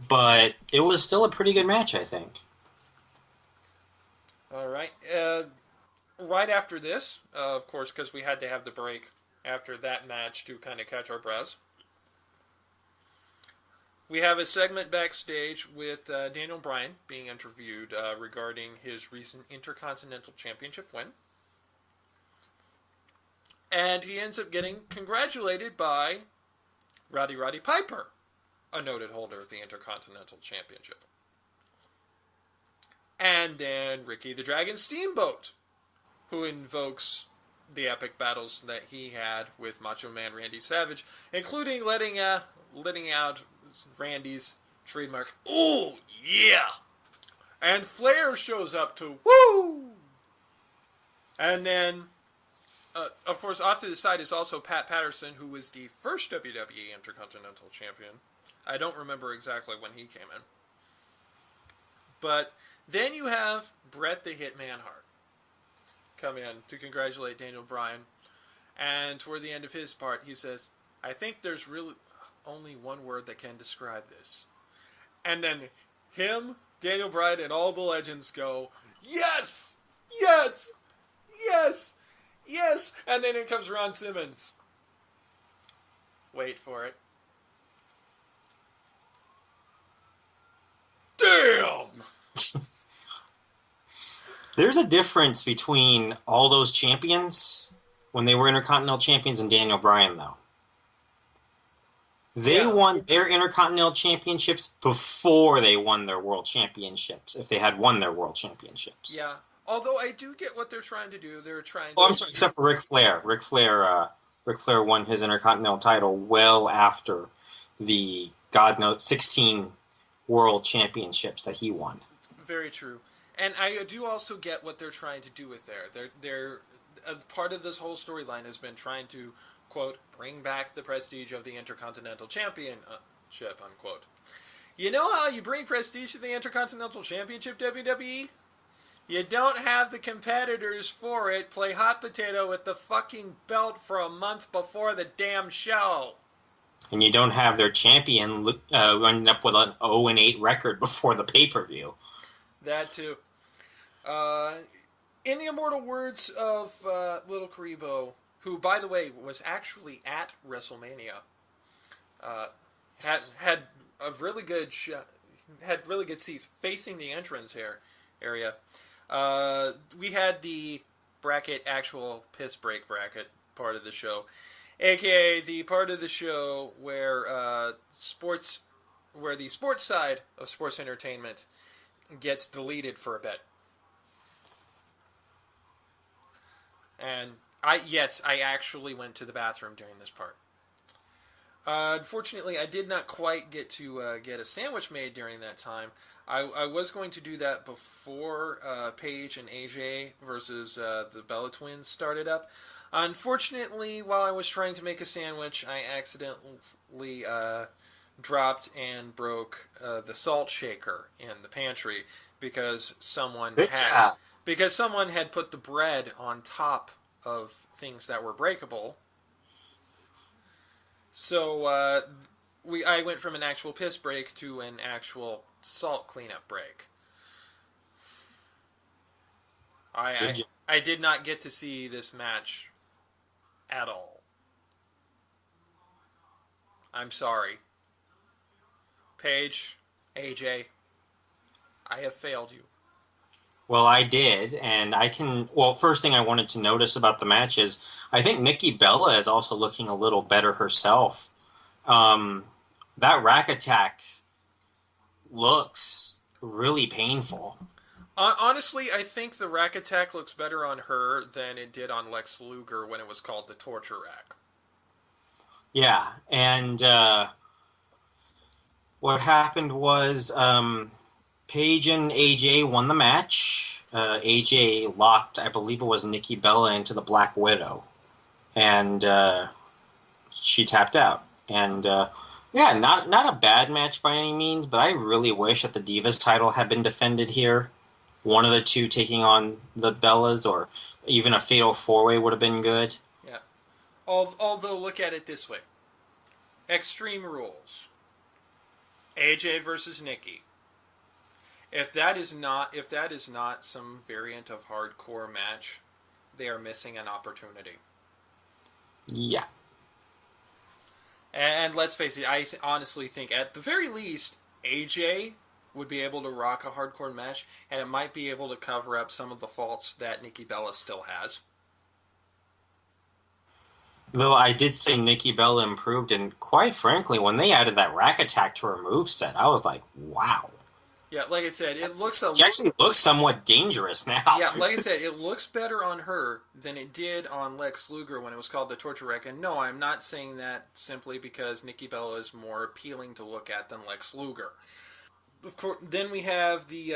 but it was still a pretty good match, I think. All right. Right after this, of course, because we had to have the break after that match to kind of catch our breaths, we have a segment backstage with Daniel Bryan being interviewed regarding his recent Intercontinental Championship win. And he ends up getting congratulated by Roddy Piper, a noted holder of the Intercontinental Championship. And then Ricky the Dragon Steamboat, who invokes the epic battles that he had with Macho Man Randy Savage, including letting out Randy's trademark, "Ooh, yeah!" And Flair shows up to woo! And then, of course, off to the side is also Pat Patterson, who was the first WWE Intercontinental Champion. I don't remember exactly when he came in. But then you have Bret the Hitman Hart come in to congratulate Daniel Bryan. And toward the end of his part, he says, "I think there's really only one word that can describe this." And then him, Daniel Bryan, and all the legends go, "Yes! Yes! Yes! Yes!" And then in comes Ron Simmons. Wait for it. Damn! There's a difference between all those champions when they were Intercontinental Champions and Daniel Bryan, though. They won their Intercontinental Championships before they won their World Championships, if they had won their World Championships. Yeah. Although I do get what they're trying to do. They're trying to... Oh, I'm sorry, except for Ric Flair. Ric Flair won his Intercontinental title well after the, God knows, 16 World Championships that he won. Very true. And I do also get what they're trying to do with They're part of this whole storyline has been trying to, quote, bring back the prestige of the Intercontinental Championship, unquote. You know how you bring prestige to the Intercontinental Championship, WWE? You don't have the competitors for it play hot potato with the fucking belt for a month before the damn show. And you don't have their champion running up with an 0-8 record before the pay-per-view. That too. In the immortal words of Little Karibo, who, by the way, was actually at WrestleMania. Uh, had a really good had really good seats facing the entrance here area. We had the bracket, actual piss break bracket part of the show, aka the part of the show where where the sports side of sports entertainment gets deleted for a bit. And I actually went to the bathroom during this part. Unfortunately, I did not quite get to get a sandwich made during that time. I was going to do that before Paige and AJ versus the Bella Twins started up. Unfortunately, while I was trying to make a sandwich, I accidentally dropped and broke the salt shaker in the pantry because someone had put the bread on top of things that were breakable. So I went from an actual piss break to an actual salt cleanup break. I did not get to see this match at all. I'm sorry. Paige, AJ, I have failed you. Well, I did, and I can. Well, first thing I wanted to notice about the match is I think Nikki Bella is also looking a little better herself. Um, that rack attack looks really painful. Honestly, I think the rack attack looks better on her than it did on Lex Luger when it was called the torture rack. Yeah, and what happened was Paige and AJ won the match. AJ locked, I believe it was Nikki Bella, into the Black Widow, and she tapped out. And yeah, not a bad match by any means, but I really wish that the Divas title had been defended here. One of the two taking on the Bellas, or even a Fatal 4-Way would have been good. Yeah. Although, look at it this way. Extreme Rules. AJ versus Nikki. If that is not some variant of hardcore match, they are missing an opportunity. Yeah. And let's face it, I honestly think at the very least, AJ would be able to rock a hardcore match, and it might be able to cover up some of the faults that Nikki Bella still has. Though I did say Nikki Bella improved, and quite frankly, when they added that rack attack to her moveset, I was like, wow. Yeah, like I said, She actually looks somewhat dangerous now. Yeah, like I said, it looks better on her than it did on Lex Luger when it was called the Torture Rack. And no, I'm not saying that simply because Nikki Bella is more appealing to look at than Lex Luger. Of course, then we have the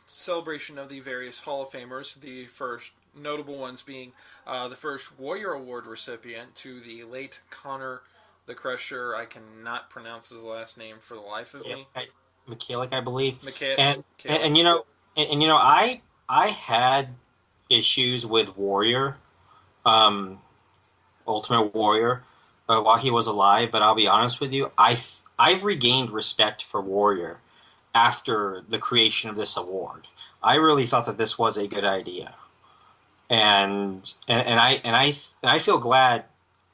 celebration of the various Hall of Famers, the first notable ones being the first Warrior Award recipient to the late Connor the Crusher. I cannot pronounce his last name for the life of me. Michalik, I believe. And you know, I had issues with Warrior, Ultimate Warrior, while he was alive. But I'll be honest with you, I've regained respect for Warrior after the creation of this award. I really thought that this was a good idea, and I feel glad.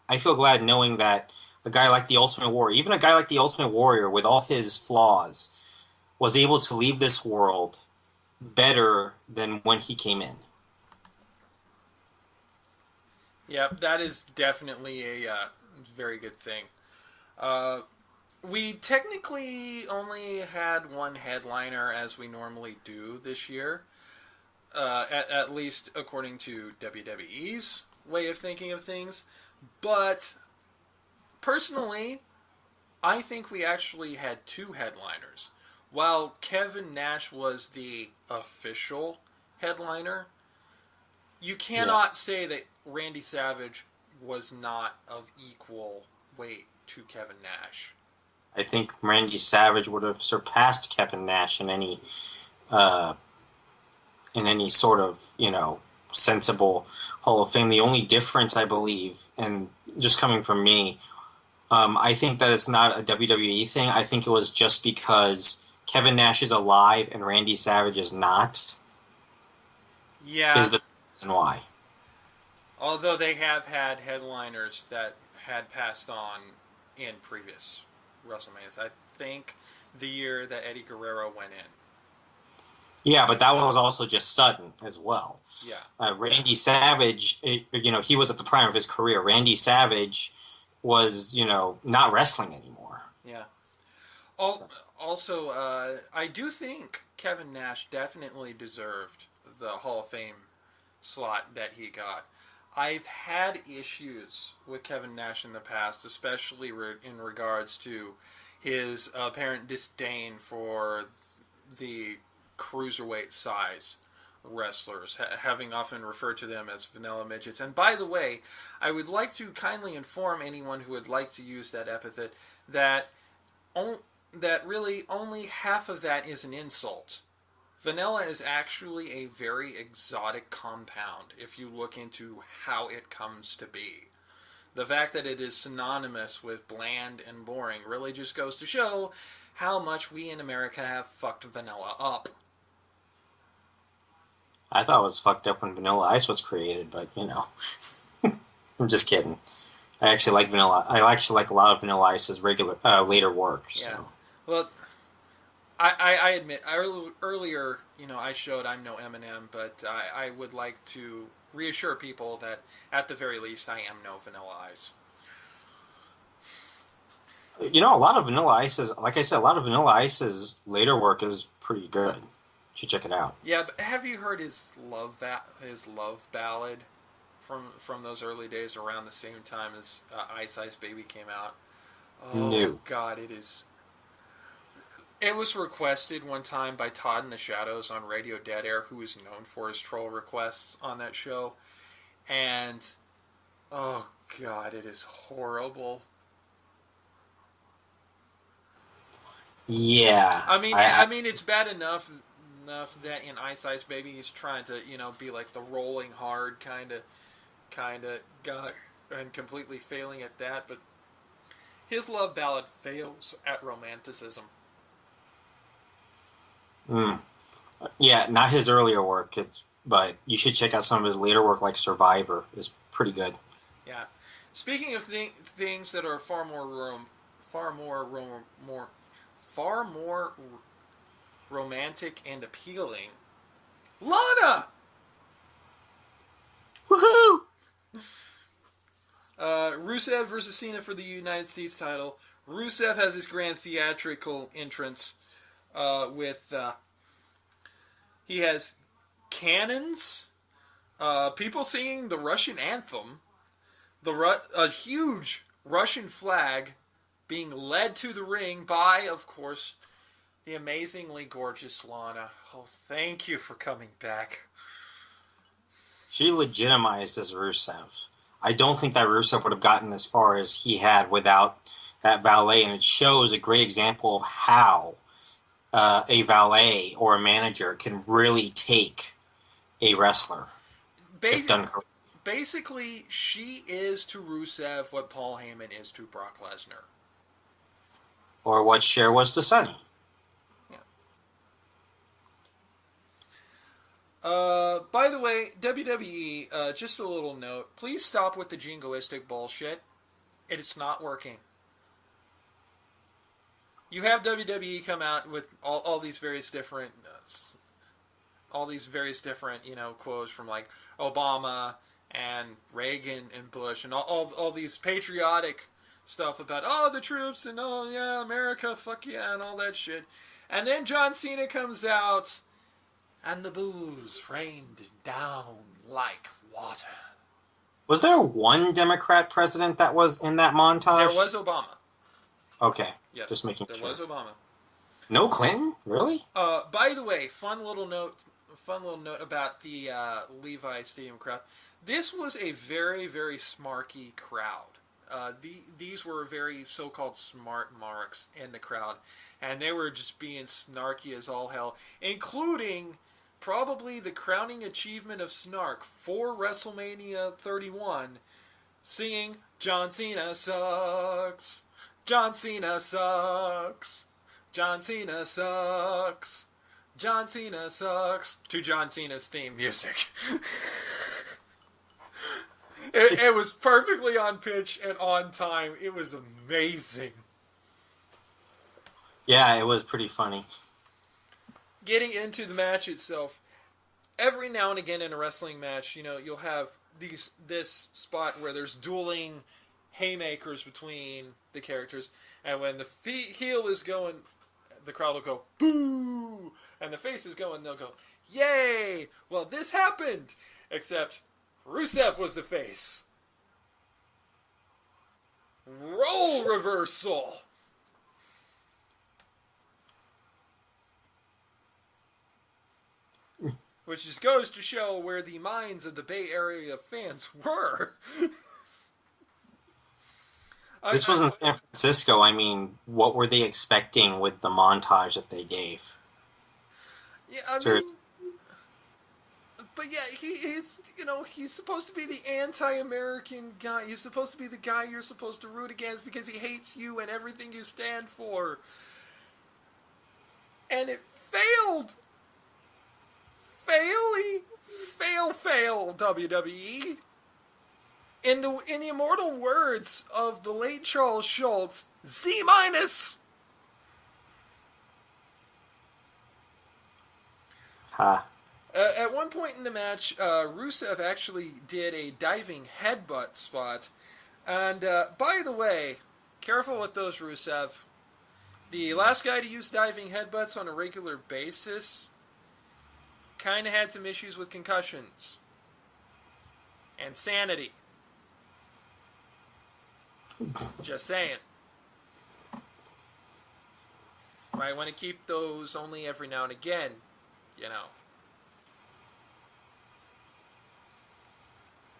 I feel glad knowing that a guy like the Ultimate Warrior, even a guy like the Ultimate Warrior with all his flaws, was able to leave this world better than when he came in. Yep, that is definitely a very good thing. We technically only had one headliner as we normally do this year, at least according to WWE's way of thinking of things. But personally, I think we actually had two headliners. While Kevin Nash was the official headliner, you cannot say that Randy Savage was not of equal weight to Kevin Nash. I think Randy Savage would have surpassed Kevin Nash in any sort of, sensible Hall of Fame. The only difference, I believe, and just coming from me, I think that it's not a WWE thing. I think it was just because Kevin Nash is alive and Randy Savage is not. Yeah. Is the reason why. Although they have had headliners that had passed on in previous WrestleManias. I think the year that Eddie Guerrero went in. Yeah, but that one was also just sudden as well. Yeah. Randy Savage, he was at the prime of his career. Randy Savage was, not wrestling anymore. Yeah. So. Also, I do think Kevin Nash definitely deserved the Hall of Fame slot that he got. I've had issues with Kevin Nash in the past, especially in regards to his apparent disdain for the cruiserweight size wrestlers, having often referred to them as vanilla midgets. And by the way, I would like to kindly inform anyone who would like to use that epithet that that really only half of that is an insult. Vanilla is actually a very exotic compound if you look into how it comes to be. The fact that it is synonymous with bland and boring really just goes to show how much we in America have fucked vanilla up. I thought it was fucked up when Vanilla Ice was created, but I'm just kidding. I actually like Vanilla. I actually like a lot of Vanilla Ice's later work. So. Yeah. Well, I admit earlier, I showed I'm no Eminem, but I would like to reassure people that at the very least I am no Vanilla Ice. A lot of Vanilla Ice's, like I said, a lot of Vanilla Ice's later work is pretty good. You should check it out. Yeah, but have you heard his love ballad from those early days around the same time as Ice Ice Baby came out? Oh, no. God, it is. It was requested one time by Todd in the Shadows on Radio Dead Air, who is known for his troll requests on that show. And, oh, God, it is horrible. Yeah. I mean, it's bad enough that in Ice Ice Baby he's trying to, be like the rolling hard kind of guy and completely failing at that. But his love ballad fails at romanticism. Yeah, not his earlier work, but you should check out some of his later work, like Survivor. It's pretty good. Yeah. Speaking of things that are far more romantic and appealing, Lana. Woohoo! Rusev versus Cena for the United States title. Rusev has his grand theatrical entrance with he has cannons, people singing the Russian anthem, a huge Russian flag being led to the ring by, of course, the amazingly gorgeous Lana. Oh, thank you for coming back. She legitimizes Rusev. I don't think that Rusev would have gotten as far as he had without that valet, and it shows a great example of how a valet or a manager can really take a wrestler if done correctly. Basically, she is to Rusev what Paul Heyman is to Brock Lesnar. Or what Cher was to Sonny. Yeah. By the way, WWE, just a little note. Please stop with the jingoistic bullshit. It's not working. You have WWE come out with all these various different quotes from like Obama and Reagan and Bush and all these patriotic stuff about the troops and yeah, America, fuck yeah, and all that shit. And then John Cena comes out and the booze rained down like water. Was there one Democrat president that was in that montage? There was Obama. Okay. Yes. Just making sure. There was Obama. No Clinton? Really? By the way, fun little note about the Levi Stadium crowd. This was a very, very smarky crowd. These were very so-called smart marks in the crowd, and they were just being snarky as all hell, including probably the crowning achievement of snark for WrestleMania 31, singing "John Cena sucks, John Cena sucks, John Cena sucks, John Cena sucks" to John Cena's theme music. It was perfectly on pitch and on time. It was amazing. Yeah, it was pretty funny. Getting into the match itself, every now and again in a wrestling match, you'll have this spot where there's dueling haymakers between the characters, and when the heel is going, the crowd will go boo, and the face is going, they'll go yay. Well, this happened, except Rusev was the face. Role reversal. Which just goes to show where the minds of the Bay Area fans were. This was in San Francisco. I mean, what were they expecting with the montage that they gave? Yeah, I mean, but yeah, he's supposed to be the anti-American guy. He's supposed to be the guy you're supposed to root against because he hates you and everything you stand for. And it failed. Fail, WWE. In the immortal words of the late Charles Schultz, Z-. Huh. At one point in the match, Rusev actually did a diving headbutt spot. And by the way, careful with those, Rusev. The last guy to use diving headbutts on a regular basis kind of had some issues with concussions and sanity. Just saying. Might want to keep those only every now and again,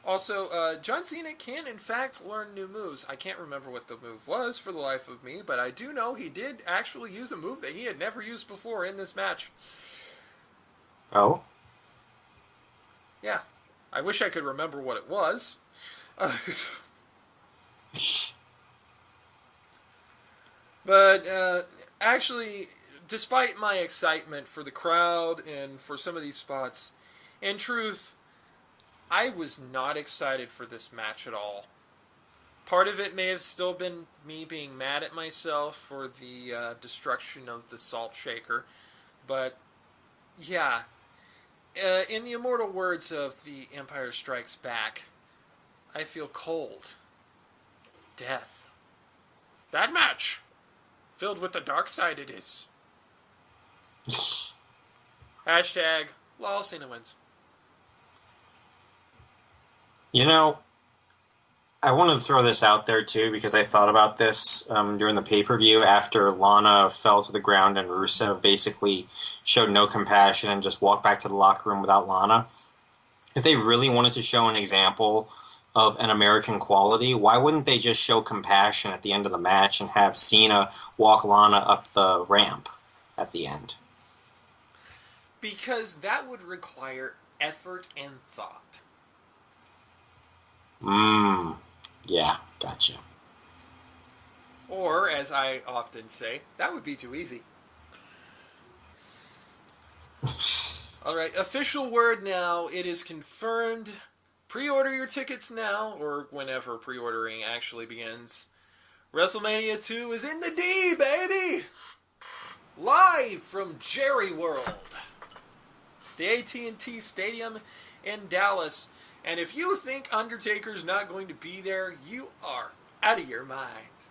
Also, John Cena can, in fact, learn new moves. I can't remember what the move was for the life of me, but I do know he did actually use a move that he had never used before in this match. Oh? Yeah. I wish I could remember what it was. But, actually, despite my excitement for the crowd and for some of these spots, in truth, I was not excited for this match at all. Part of it may have still been me being mad at myself for the destruction of the salt shaker, but yeah, in the immortal words of The Empire Strikes Back, I feel cold. Death. That match! Filled with the dark side it is. Hashtag lol Cena wins. I want to throw this out there too because I thought about this during the pay-per-view after Lana fell to the ground and Rusev basically showed no compassion and just walked back to the locker room without Lana. If they really wanted to show an example of an American quality, why wouldn't they just show compassion at the end of the match and have Cena walk Lana up the ramp at the end? Because that would require effort and thought. Yeah, gotcha. Or, as I often say, that would be too easy. Alright, official word now. It is confirmed. Pre-order your tickets now, or whenever pre-ordering actually begins. WrestleMania 2 is in the D, baby! Live from Jerry World. The AT&T Stadium in Dallas. And if you think Undertaker's not going to be there, you are out of your mind.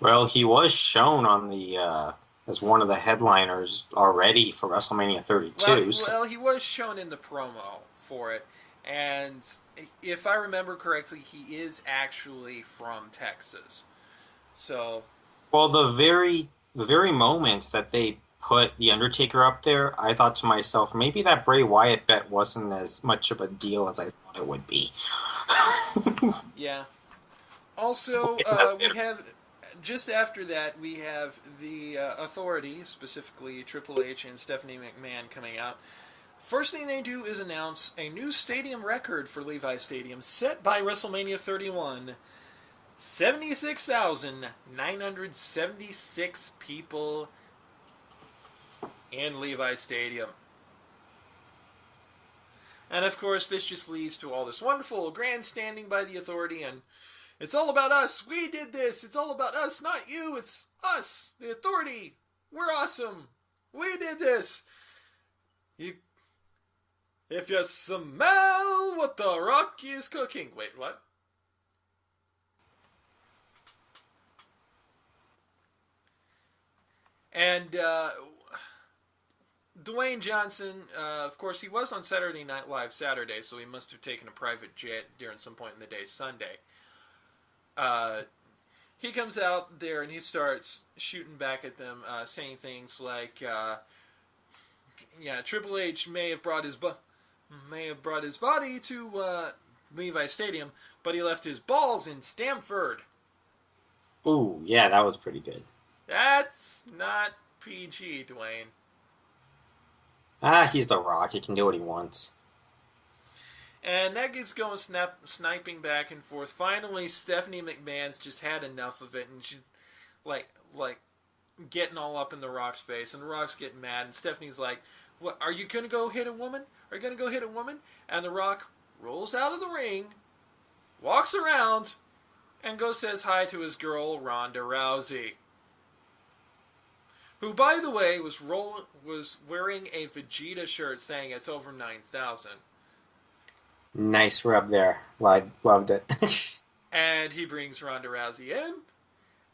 Well, he was shown on the as one of the headliners already for WrestleMania 32. Well, he was shown in the promo for it. And if I remember correctly, he is actually from Texas. So, well, the very moment that they put The Undertaker up there, I thought to myself, maybe that Bray Wyatt bet wasn't as much of a deal as I thought it would be. Yeah. Also, we have, just after that, we have the Authority, specifically Triple H and Stephanie McMahon, coming out. First thing they do is announce a new stadium record for Levi Stadium, set by WrestleMania 31. 76,976 people in Levi Stadium. And of course, this just leads to all this wonderful grandstanding by the Authority, and it's all about us. We did this. It's all about us, not you. It's us, the Authority. We're awesome. We did this. You, if you smell what the Rock is cooking. Wait, what? And Dwayne Johnson, of course, he was on Saturday Night Live Saturday, so he must have taken a private jet during some point in the day Sunday. He comes out there and he starts shooting back at them, saying things like, "Yeah, Triple H may have brought his body to Levi Stadium, but he left his balls in Stamford." Ooh, yeah, that was pretty good. That's not PG, Dwayne. He's The Rock. He can do what he wants. And that keeps going sniping back and forth. Finally, Stephanie McMahon's just had enough of it, and she's like getting all up in The Rock's face, and The Rock's getting mad, and Stephanie's like, "What? Are you gonna go hit a woman? Are you gonna go hit a woman?" And The Rock rolls out of the ring, walks around, and goes says hi to his girl Ronda Rousey, who, by the way, was wearing a Vegeta shirt saying it's over 9,000. Nice rub there. Loved it. And he brings Ronda Rousey in,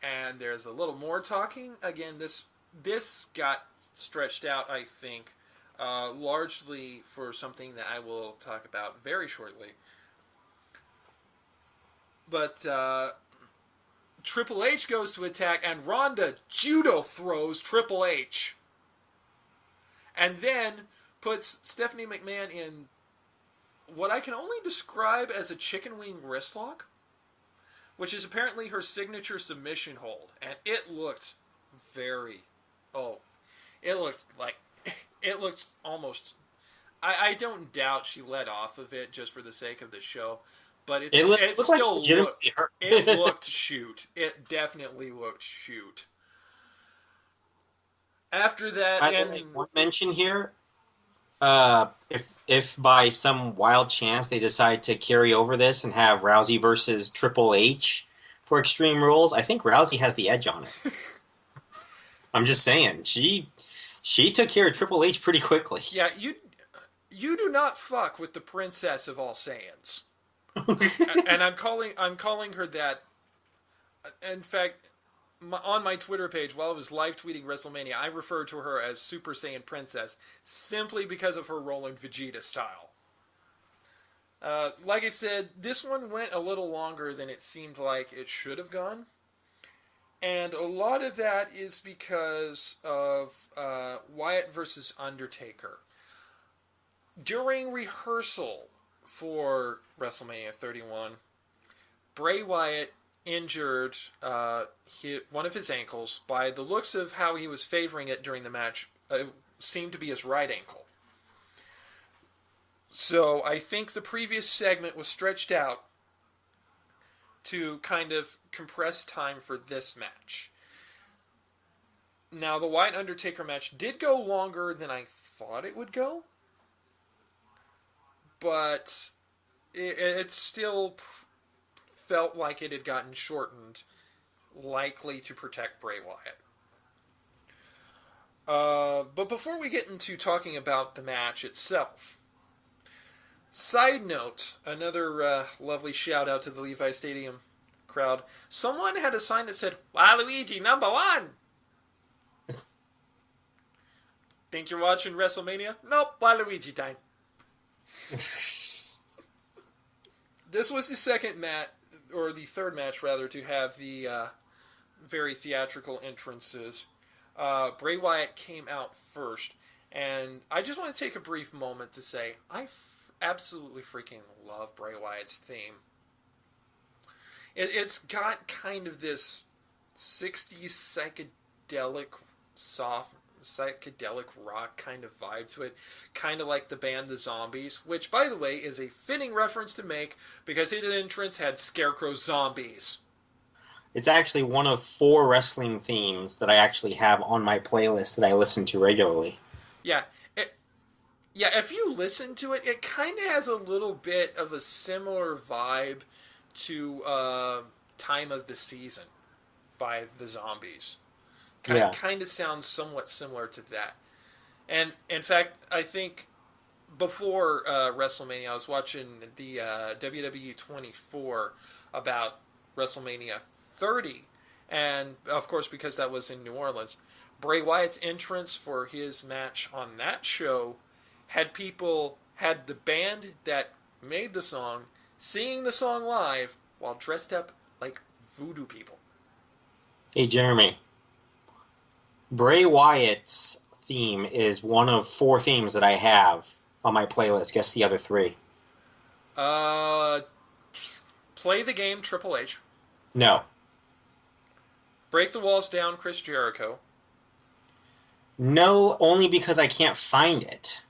and there's a little more talking. Again, this got stretched out, I think, largely for something that I will talk about very shortly. But Triple H goes to attack, and Ronda judo throws Triple H. And then puts Stephanie McMahon in what I can only describe as a chicken wing wrist lock, which is apparently her signature submission hold. And it looked it looked almost, I don't doubt she let off of it just for the sake of the show, but it looked shoot. It definitely looked shoot. After that, one mention here. If by some wild chance they decide to carry over this and have Rousey versus Triple H for Extreme Rules, I think Rousey has the edge on it. I'm just saying, she took care of Triple H pretty quickly. Yeah, you do not fuck with the Princess of All Saiyans. And I'm calling her that. In fact, on my Twitter page, while I was live tweeting WrestleMania, I referred to her as Super Saiyan Princess simply because of her rolling Vegeta style. Like I said, this one went a little longer than it seemed like it should have gone. And a lot of that is because of Wyatt versus Undertaker. During rehearsal for WrestleMania 31, Bray Wyatt injured one of his ankles. By the looks of how he was favoring it during the match, it seemed to be his right ankle. So I think the previous segment was stretched out to kind of compress time for this match. Now, the Wyatt Undertaker match did go longer than I thought it would go, but it still felt like it had gotten shortened, likely to protect Bray Wyatt. But before we get into talking about the match itself, side note, another lovely shout out to the Levi Stadium crowd. Someone had a sign that said, "Waluigi #1." Think you're watching WrestleMania? Nope, Waluigi time. This was the second match, or the third match rather, to have the very theatrical entrances. Bray Wyatt came out first, and I just want to take a brief moment to say I absolutely freaking love Bray Wyatt's theme. It's got kind of this 60s psychedelic rock kind of vibe to it, kind of like the band The Zombies, which, by the way, is a fitting reference to make because his entrance had Scarecrow zombies. It's actually one of 4 wrestling themes that I actually have on my playlist that I listen to regularly. Yeah, Yeah, if you listen to it, it kind of has a little bit of a similar vibe to Time of the Season by the Zombies. Yeah. Kind of sounds somewhat similar to that. And in fact, I think before WrestleMania, I was watching the WWE 24 about WrestleMania 30, and of course, because that was in New Orleans, Bray Wyatt's entrance for his match on that show had the band that made the song singing the song live while dressed up like voodoo people. Hey, Jeremy. Bray Wyatt's theme is one of 4 themes that I have on my playlist. Guess the other 3. Uh, Play the Game, Triple H. No. Break the Walls Down, Chris Jericho. No, only because I can't find it.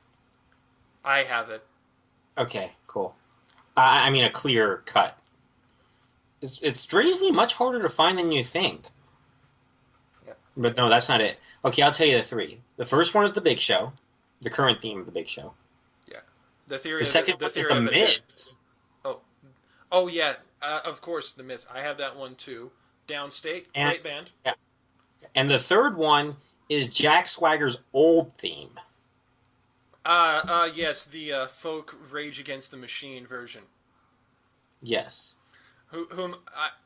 I have it. Okay, cool. I mean, a clear cut. It's strangely much harder to find than you think. Yeah. But no, that's not it. Okay, I'll tell you the 3. The first one is The Big Show, the current theme of The Big Show. Yeah. The theory. The second one is The Miz. Oh yeah. Of course, The Miz. I have that one too. Downstate, great band. Yeah. And the third one is Jack Swagger's old theme. Yes, the folk Rage Against the Machine version. Yes. Whom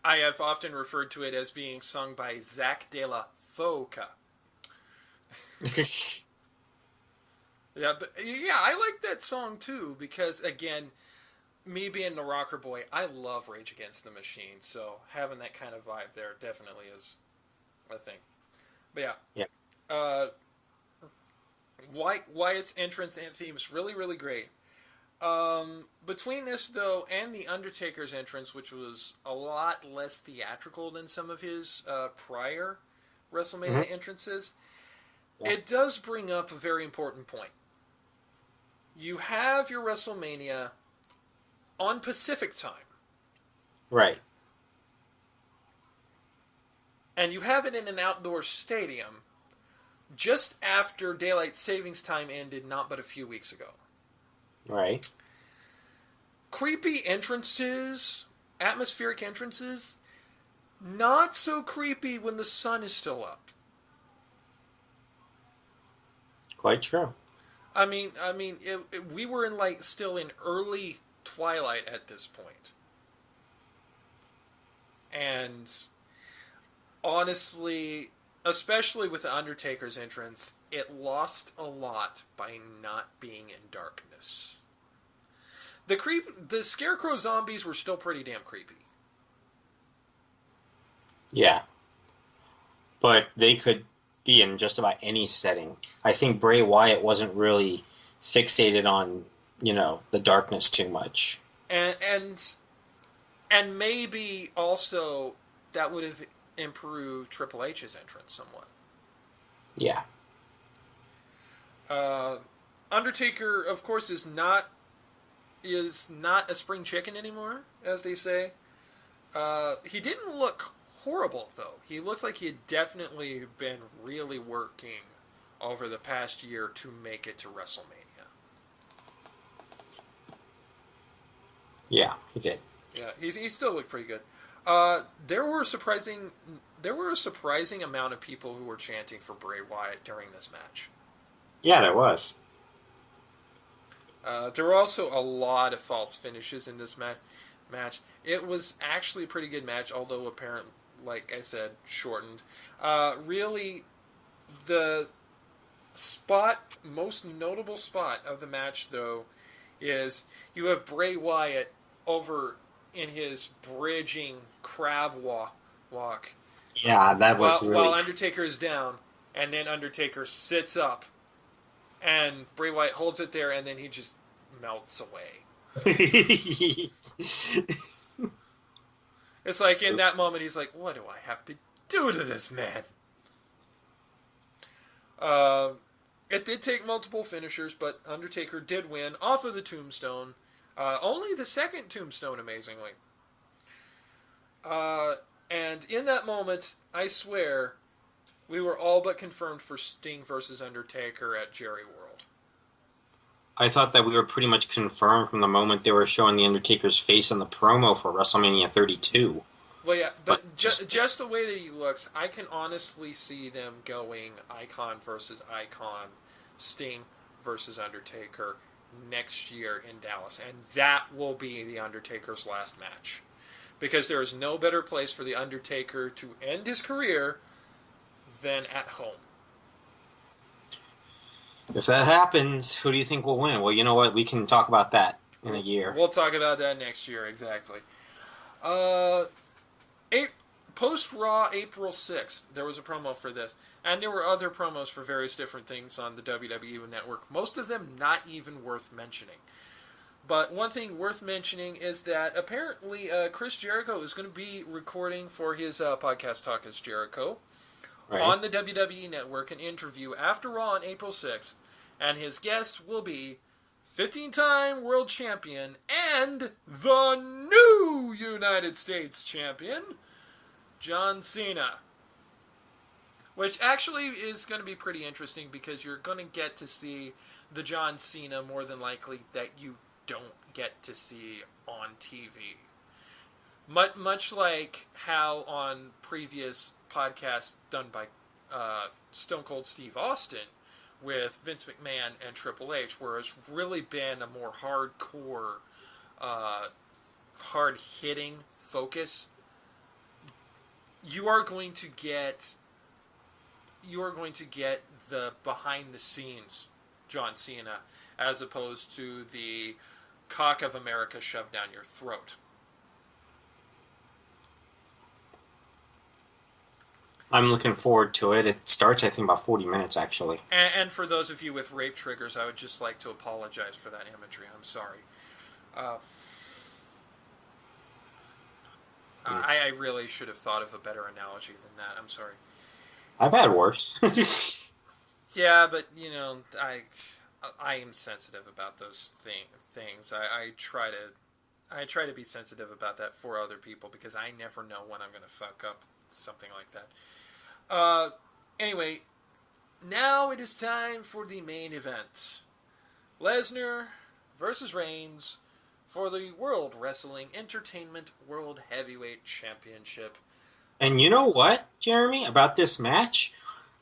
I have often referred to it as being sung by Zach De La Foca. Yeah, but yeah, I like that song too because again, me being the rocker boy, I love Rage Against the Machine, so having that kind of vibe there definitely is a thing. But yeah, Yeah. Wyatt's entrance and theme is really, really great. Between this, though, and The Undertaker's entrance, which was a lot less theatrical than some of his prior WrestleMania entrances, it does bring up a very important point. You have your WrestleMania on Pacific time. Right. And you have it in an outdoor stadium just after Daylight Savings Time ended not but a few weeks ago. Right. Creepy entrances, atmospheric entrances, not so creepy when the sun is still up. Quite true. I mean, we were still in early twilight at this point. And honestly, especially with the Undertaker's entrance, it lost a lot by not being in darkness. The Scarecrow zombies were still pretty damn creepy. Yeah. But they could be in just about any setting. I think Bray Wyatt wasn't really fixated on, the darkness too much. And maybe also that would have improved Triple H's entrance somewhat. Yeah. Undertaker, of course, is not a spring chicken anymore, as they say. He didn't look horrible, though. He looked like he had definitely been really working over the past year to make it to WrestleMania. Yeah, he did. Yeah, he still looked pretty good. There were a surprising amount of people who were chanting for Bray Wyatt during this match. Yeah, there was. There were also a lot of false finishes in this match. It was actually a pretty good match, although apparently, like I said, shortened. Really, the most notable spot of the match, though, is you have Bray Wyatt over in his bridging crab walk. Yeah, that was while Undertaker is down, and then Undertaker sits up, and Bray Wyatt holds it there, and then he just melts away. It's like in that moment, he's like, "What do I have to do to this man?" It did take multiple finishers, but Undertaker did win off of the tombstone. Only the second tombstone, amazingly. And in that moment, I swear, we were all but confirmed for Sting versus Undertaker at Jerry World. I thought that we were pretty much confirmed from the moment they were showing the Undertaker's face in the promo for WrestleMania 32. Well, yeah, But but just the way that he looks, I can honestly see them going Icon versus Icon, Sting versus Undertaker next year in Dallas, and that will be the Undertaker's last match, because there is no better place for the Undertaker to end his career than at home. if that happens, who do you think will win? Well, you know what? We can talk about that in a year. We'll talk about that next year, exactly. Uh, Post Raw April 6th, there was a promo for this. And there were other promos for various different things on the WWE Network. Most of them not even worth mentioning. But one thing worth mentioning is that apparently Chris Jericho is going to be recording for his podcast Talk as Jericho on the WWE Network an interview after Raw on April 6th. And his guest will be 15-time world champion and the new United States champion, John Cena. Which actually is going to be pretty interesting because you're going to get to see the John Cena more than likely that you don't get to see on TV. Much like how on previous podcasts done by Stone Cold Steve Austin with Vince McMahon and Triple H, where it's really been a more hardcore, hard-hitting focus, you are going to get the behind-the-scenes John Cena as opposed to the cock of America shoved down your throat. I'm looking forward to it. It starts, I think, about 40 minutes, actually. And for those of you with rape triggers, I would just like to apologize for that imagery. I'm sorry. I really should have thought of a better analogy than that. I'm sorry. I've had worse. Yeah, but, I am sensitive about those things. I try to be sensitive about that for other people because I never know when I'm going to fuck up something like that. Anyway, now it is time for the main event. Lesnar versus Reigns for the World Wrestling Entertainment World Heavyweight Championship. And you know what, Jeremy, about this match?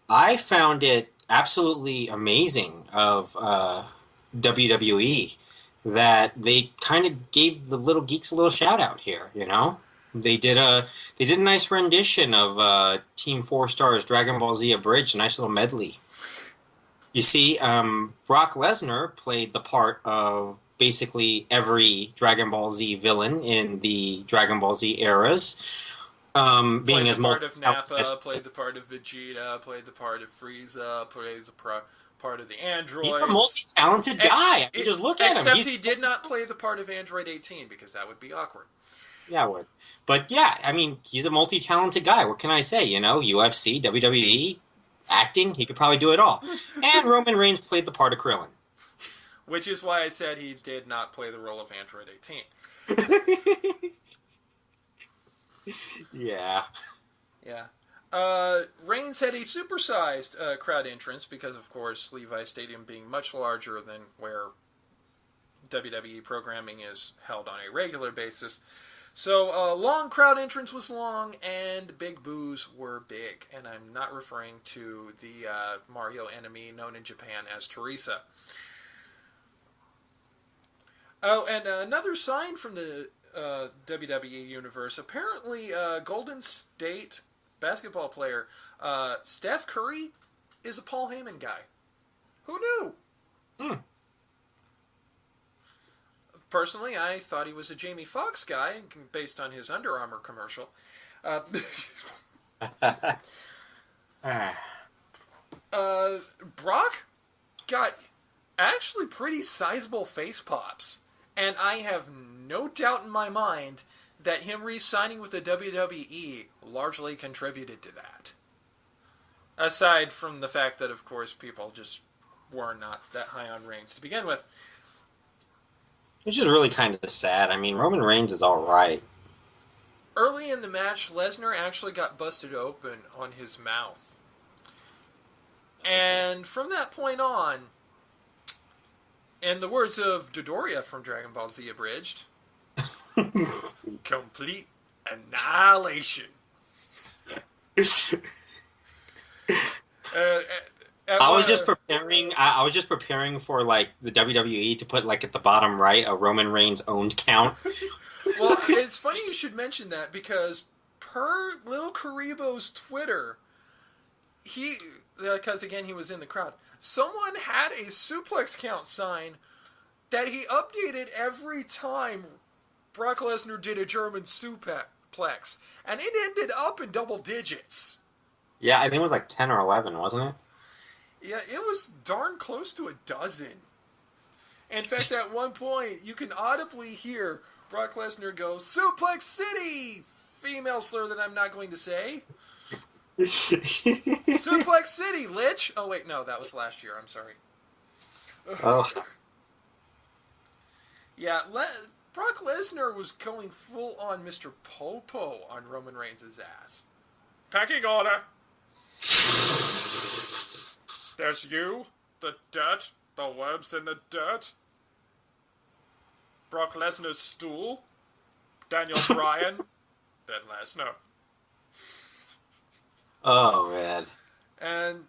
I found it absolutely amazing of WWE that they kind of gave the little geeks a little shout out here, you know? They did a nice rendition of Team 4 Stars Dragon Ball Z Abridged, a nice little medley. You see, Brock Lesnar played the part of basically every Dragon Ball Z villain in the Dragon Ball Z eras. Being as part of Nappa, played the part of Vegeta, played the part of Frieza, played the part of the android. He's a multi-talented guy. Just look at him. Except he did not play the part of Android 18 because that would be awkward. Yeah, it would. But yeah, I mean, he's a multi-talented guy. What can I say? You know, UFC, WWE, acting, he could probably do it all. And Roman Reigns played the part of Krillin. Which is why I said he did not play the role of Android 18. Yeah. Yeah. Reigns had a supersized crowd entrance because, of course, Levi Stadium being much larger than where WWE programming is held on a regular basis. So, long crowd entrance was long, and big boos were big. And I'm not referring to the Mario enemy known in Japan as Teresa. Oh, and another sign from the WWE universe. Apparently, Golden State basketball player Steph Curry is a Paul Heyman guy. Who knew? Personally, I thought he was a Jamie Foxx guy based on his Under Armour commercial. Brock got actually pretty sizable face pops. And I have no doubt in my mind that him re-signing with the WWE largely contributed to that. Aside from the fact that, of course, people just were not that high on Reigns to begin with. Which is really kind of sad. I mean, Roman Reigns is all right. Early in the match, Lesnar actually got busted open on his mouth. And from that point on, In the words of Dodoria from Dragon Ball Z Abridged, complete annihilation. Uh, at I one, was just preparing. I was just preparing for like the WWE to put like at the bottom right a Roman Reigns owned count. well, it's funny you should mention that because per Lil Karibo's Twitter, because again he was in the crowd. Someone had a suplex count sign that he updated every time Brock Lesnar did a German suplex, and it ended up in double digits. Yeah, I think it was like 10 or 11, wasn't it? Yeah, it was darn close to a dozen. In fact, at one point, you can audibly hear Brock Lesnar go, Suplex City! Female slur that I'm not going to say. Suplex City, Lich! Oh, wait, no, that was last year. I'm sorry. Oh, Yeah, Brock Lesnar was going full on Mr. Popo on Roman Reigns' ass. Packing order. There's you, the dirt, the worms in the dirt. Brock Lesnar's stool. Daniel Bryan. Then Lesnar. oh man. And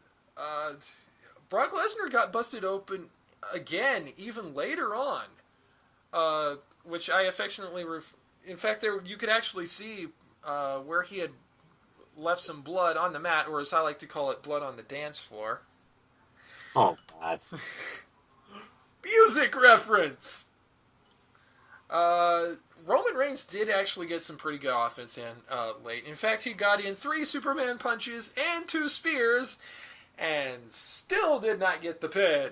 Brock Lesnar got busted open again, even later on. Which I affectionately in fact, you could actually see where he had left some blood on the mat, or as I like to call it, blood on the dance floor. Oh god. Music reference! Roman Reigns did actually get some pretty good offense in late. In fact, he got in 3 Superman punches and 2 spears, and still did not get the pin.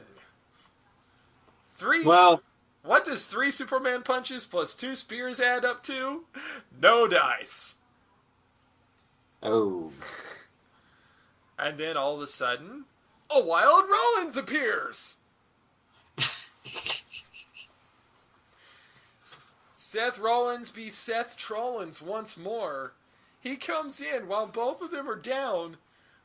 3. Well, What does 3 Superman punches plus 2 spears add up to? No dice. oh. And then all of a sudden, a Wild Rollins appears. Seth Rollins be Seth Trollins once more. He comes in while both of them are down,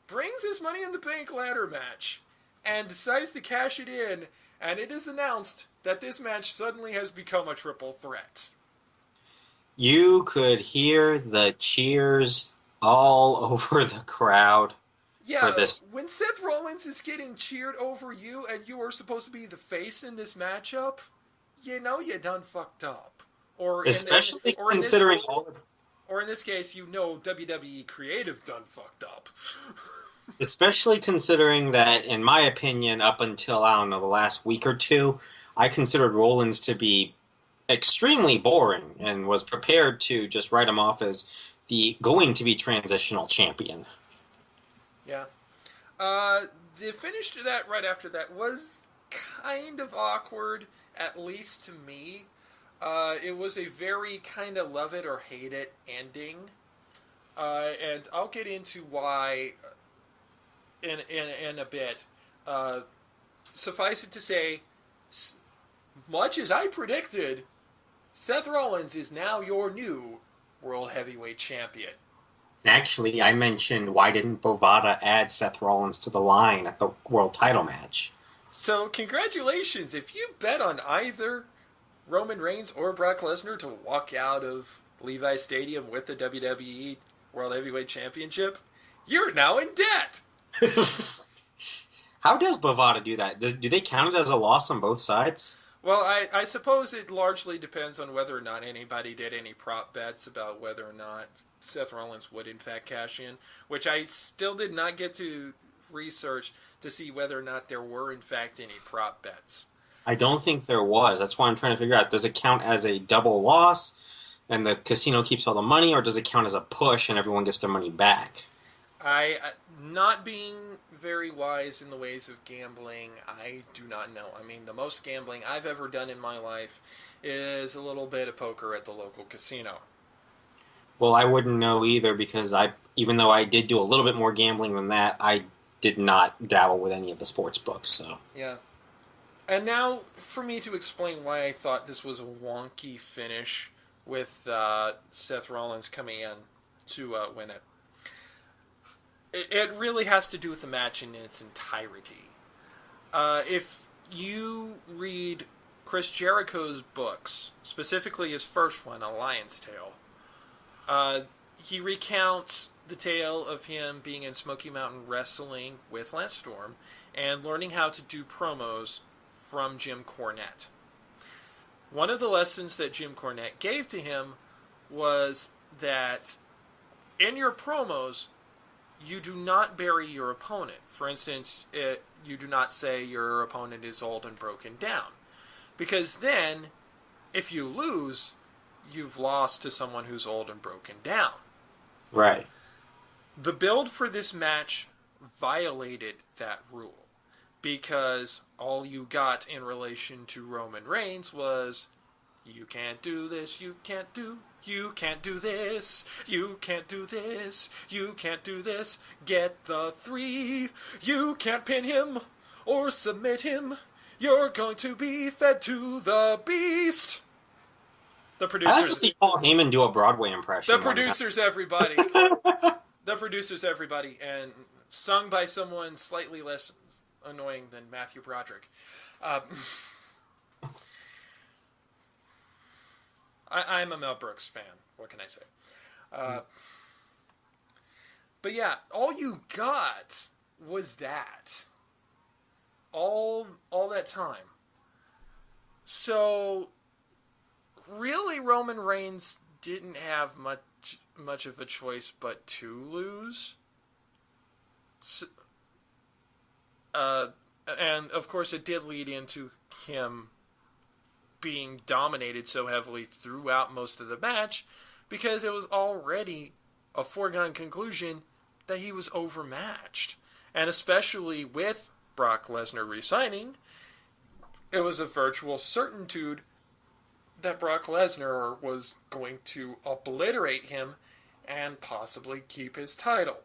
brings his Money in the Bank ladder match, and decides to cash it in, and it is announced that this match suddenly has become a triple threat. You could hear the cheers all over the crowd for Yeah, this. when Seth Rollins is getting cheered over you and you are supposed to be the face in this matchup, you know you done fucked up. Especially considering all the or in this case, you know WWE Creative done fucked up. Especially considering that, in my opinion, up until, I don't know, the last week or two, I considered Rollins to be extremely boring and was prepared to just write him off as the going to be transitional champion. Yeah. The finish to that right after that was kind of awkward, at least to me. It was a very kind of love it or hate it ending. And I'll get into why in a bit. Suffice it to say, much as I predicted, Seth Rollins is now your new World Heavyweight Champion. Actually, I mentioned why didn't Bovada add Seth Rollins to the line at the world title match? So, congratulations. If you bet on either Roman Reigns or Brock Lesnar to walk out of Levi Stadium with the WWE World Heavyweight Championship, you're now in debt. How does Bovada do that? Do they count it as a loss on both sides? Well, I suppose it largely depends on whether or not anybody did any prop bets about whether or not Seth Rollins would in fact cash in, which I still did not get to research to see whether or not there were in fact any prop bets. I don't think there was. That's why I'm trying to figure out, does it count as a double loss and the casino keeps all the money, or does it count as a push and everyone gets their money back? Not being very wise in the ways of gambling, I do not know. I mean, the most gambling I've ever done in my life is a little bit of poker at the local casino. Well, I wouldn't know either because even though I did do a little bit more gambling than that, I did not dabble with any of the sports books. So yeah. And now, for me to explain why I thought this was a wonky finish with Seth Rollins coming in to win it. It really has to do with the match in its entirety. If you read Chris Jericho's books, specifically his first one, A Lion's Tale, uh, he recounts the tale of him being in Smoky Mountain wrestling with Lance Storm and learning how to do promos from Jim Cornette. One of the lessons that Jim Cornette gave to him was that in your promos, you do not bury your opponent. For instance, you do not say your opponent is old and broken down. Because then, if you lose, you've lost to someone who's old and broken down. Right. The build for this match violated that rule. Because all you got in relation to Roman Reigns was, you can't do this, you can't do this, you can't do this, you can't do this, get the 3, you can't pin him or submit him, you're going to be fed to the beast. The producers. I like to see Paul Heyman do a Broadway impression. The producers, everybody. The producers, everybody, and sung by someone slightly less annoying than Matthew Broderick. I'm a Mel Brooks fan. What can I say? But yeah, all you got was that. All that time. So, really, Roman Reigns didn't have much of a choice but to lose. So, and of course, it did lead into him being dominated so heavily throughout most of the match because it was already a foregone conclusion that he was overmatched. And especially with Brock Lesnar resigning, it was a virtual certitude that Brock Lesnar was going to obliterate him and possibly keep his title.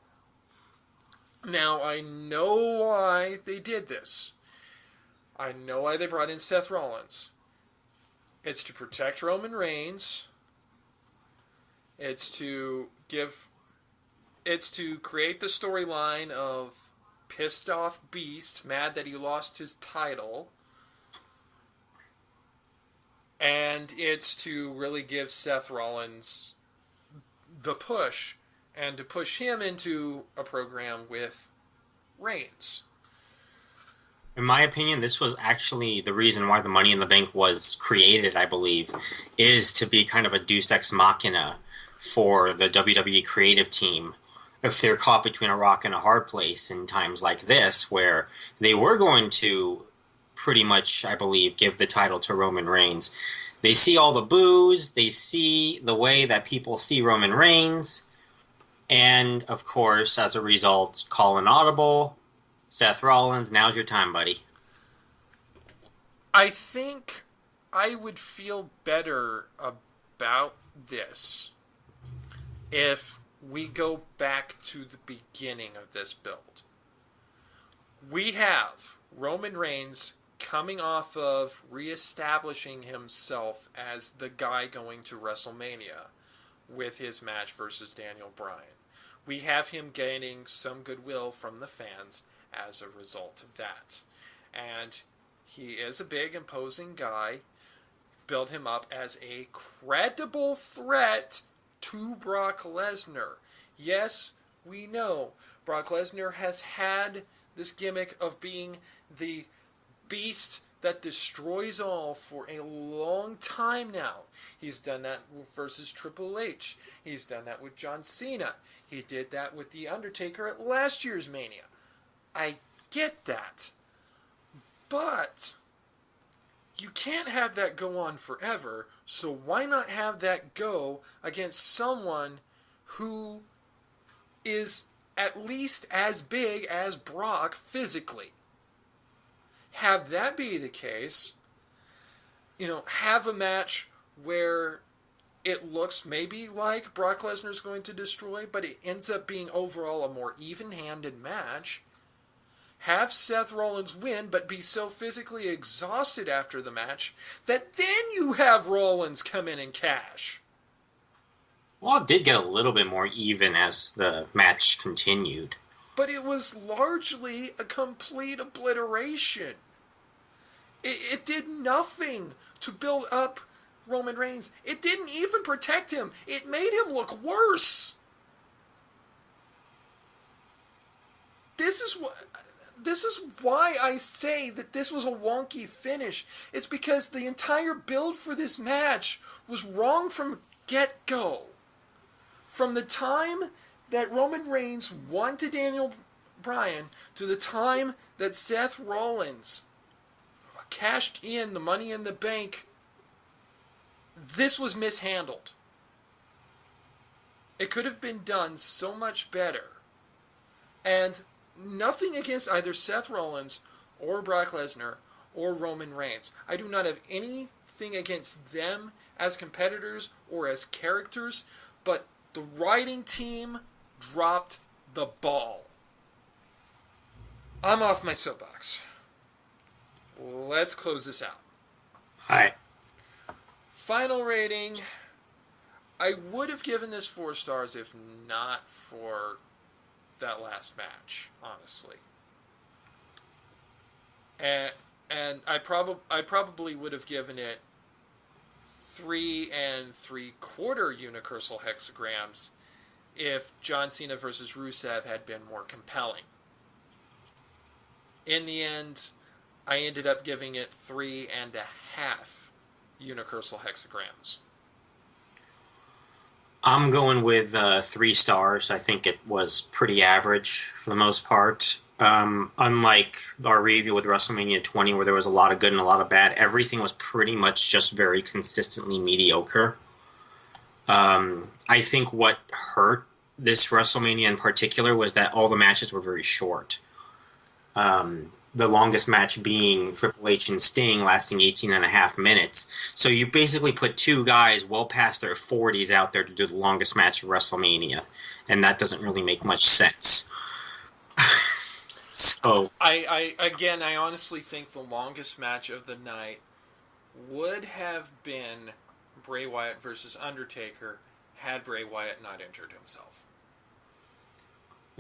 Now, I know why they did this. I know why they brought in Seth Rollins. It's to protect Roman Reigns. It's to create the storyline of pissed off Beast, mad that he lost his title. And it's to really give Seth Rollins the push and to push him into a program with Reigns. In my opinion, this was actually the reason why the Money in the Bank was created, I believe, is to be kind of a deus ex machina for the WWE creative team if they're caught between a rock and a hard place in times like this, where they were going to pretty much, I believe, give the title to Roman Reigns. They see all the boos, they see the way that people see Roman Reigns, and, of course, as a result, call an audible. Seth Rollins, now's your time, buddy. I think I would feel better about this if we go back to the beginning of this build. We have Roman Reigns coming off of reestablishing himself as the guy going to WrestleMania with his match versus Daniel Bryan. We have him gaining some goodwill from the fans as a result of that. And he is a big, imposing guy. Build him up as a credible threat to Brock Lesnar. Yes, we know Brock Lesnar has had this gimmick of being the beast that destroys all for a long time now. He's done that versus Triple H. He's done that with John Cena. He did that with The Undertaker at last year's Mania. I get that. But you can't have that go on forever, so why not have that go against someone who is at least as big as Brock physically? Have that be the case. Have a match where it looks maybe like Brock Lesnar's going to destroy, but it ends up being overall a more even-handed match. Have Seth Rollins win, but be so physically exhausted after the match that then you have Rollins come in and cash. Well, it did get a little bit more even as the match continued. But it was largely a complete obliteration. It did nothing to build up Roman Reigns. It didn't even protect him. It made him look worse. This is why I say that this was a wonky finish. It's because the entire build for this match was wrong from get-go. From the time that Roman Reigns won to Daniel Bryan to the time that Seth Rollins cashed in the Money in the Bank, this was mishandled. It could have been done so much better. And nothing against either Seth Rollins or Brock Lesnar or Roman Reigns. I do not have anything against them as competitors or as characters, but the writing team dropped the ball. I'm off my soapbox. Let's close this out. Hi. Final rating. I would have given this 4 stars if not for that last match, honestly. And I probably would have given it 3 3/4 unicursal hexagrams if John Cena versus Rusev had been more compelling. In the end, I ended up giving it 3.5 unicursal hexagrams. I'm going with 3 stars. I think it was pretty average for the most part. Unlike our review with WrestleMania 20, where there was a lot of good and a lot of bad, everything was pretty much just very consistently mediocre. I think what hurt this WrestleMania in particular was that all the matches were very short. The longest match being Triple H and Sting, lasting 18 and a half minutes. So you basically put 2 guys well past their 40s out there to do the longest match of WrestleMania, and that doesn't really make much sense. So I honestly think the longest match of the night would have been Bray Wyatt versus Undertaker had Bray Wyatt not injured himself.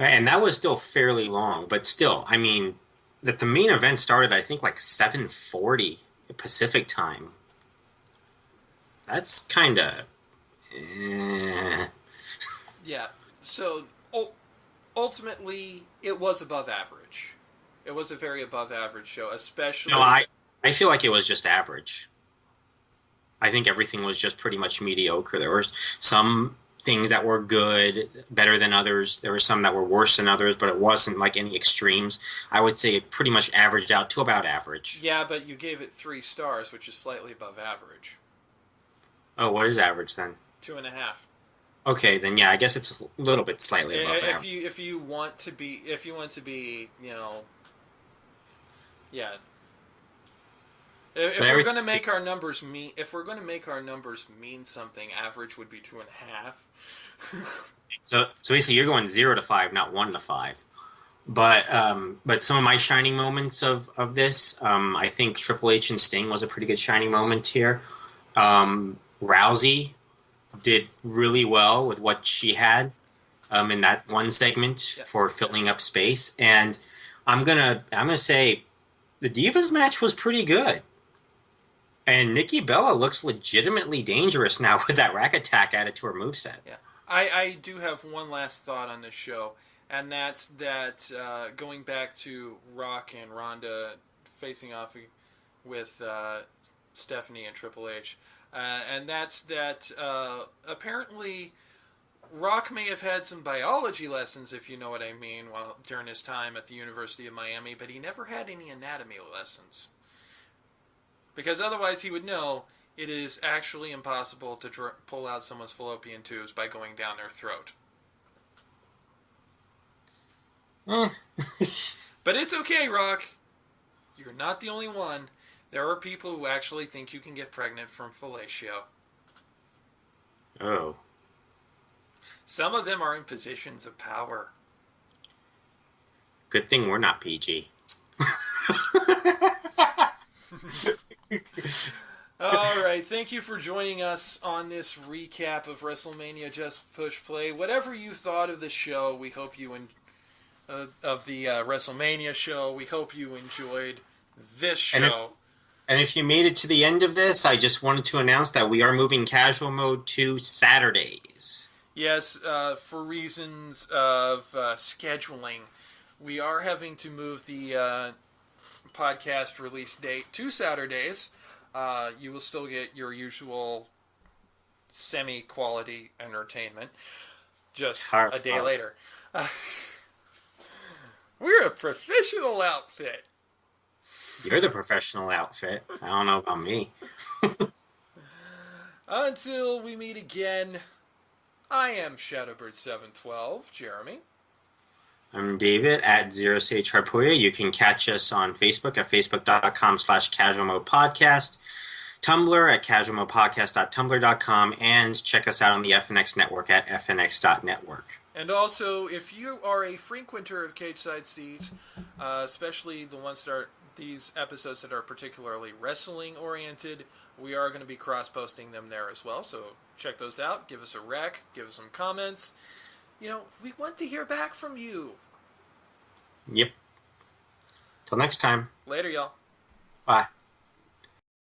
and that was still fairly long, but still, I mean, that the main event started, I think, like 7:40 Pacific time. That's kind of... Yeah, so ultimately, it was above average. It was a very above average show, especially... No, I feel like it was just average. I think everything was just pretty much mediocre. There were some things that were good, better than others. There were some that were worse than others, but it wasn't like any extremes. I would say it pretty much averaged out to about average. Yeah, but you gave it 3 stars, which is slightly above average. Oh, what is average then? 2.5. Okay, then yeah, I guess it's a little bit slightly above average. If you want to be, you know, yeah. If we're going to make our numbers mean, something, average would be 2.5. So basically, you're going 0 to 5, not 1 to 5. But some of my shining moments of this, I think Triple H and Sting was a pretty good shining moment here. Rousey did really well with what she had in that one segment for filling up space, and I'm gonna say the Divas match was pretty good. And Nikki Bella looks legitimately dangerous now with that rack attack added to her moveset. Yeah, I do have one last thought on this show, and that's that going back to Rock and Ronda facing off with Stephanie and Triple H, and that's that apparently Rock may have had some biology lessons, if you know what I mean, during his time at the University of Miami, but he never had any anatomy lessons. Because otherwise he would know it is actually impossible to pull out someone's fallopian tubes by going down their throat. But it's okay, Rock. You're not the only one. There are people who actually think you can get pregnant from fellatio. Oh. Some of them are in positions of power. Good thing we're not PG. All right, thank you for joining us on this recap of WrestleMania Just Push Play. Whatever you thought of the show, we hope you of the WrestleMania show, we hope you enjoyed this show. And if you made it to the end of this, I just wanted to announce that we are moving casual mode to Saturdays. Yes, for reasons of scheduling, we are having to move the podcast release date to Saturdays. You will still get your usual semi-quality entertainment, just a day later. We're a professional outfit. You're the professional outfit. I don't know about me. Until we meet again, I am Shadowbird712, Jeremy. I'm David at ZeroSageHarpuya. You can catch us on Facebook at facebook.com/casualmodepodcast, Tumblr at casualmodepodcast.tumblr.com, and check us out on the FNX network at fnx.network. And also, if you are a frequenter of Cage Side Seats, especially the ones that are these episodes that are particularly wrestling oriented, we are going to be cross-posting them there as well. So check those out. Give us a rec. Give us some comments. We want to hear back from you. Yep. Till next time. Later, y'all. Bye.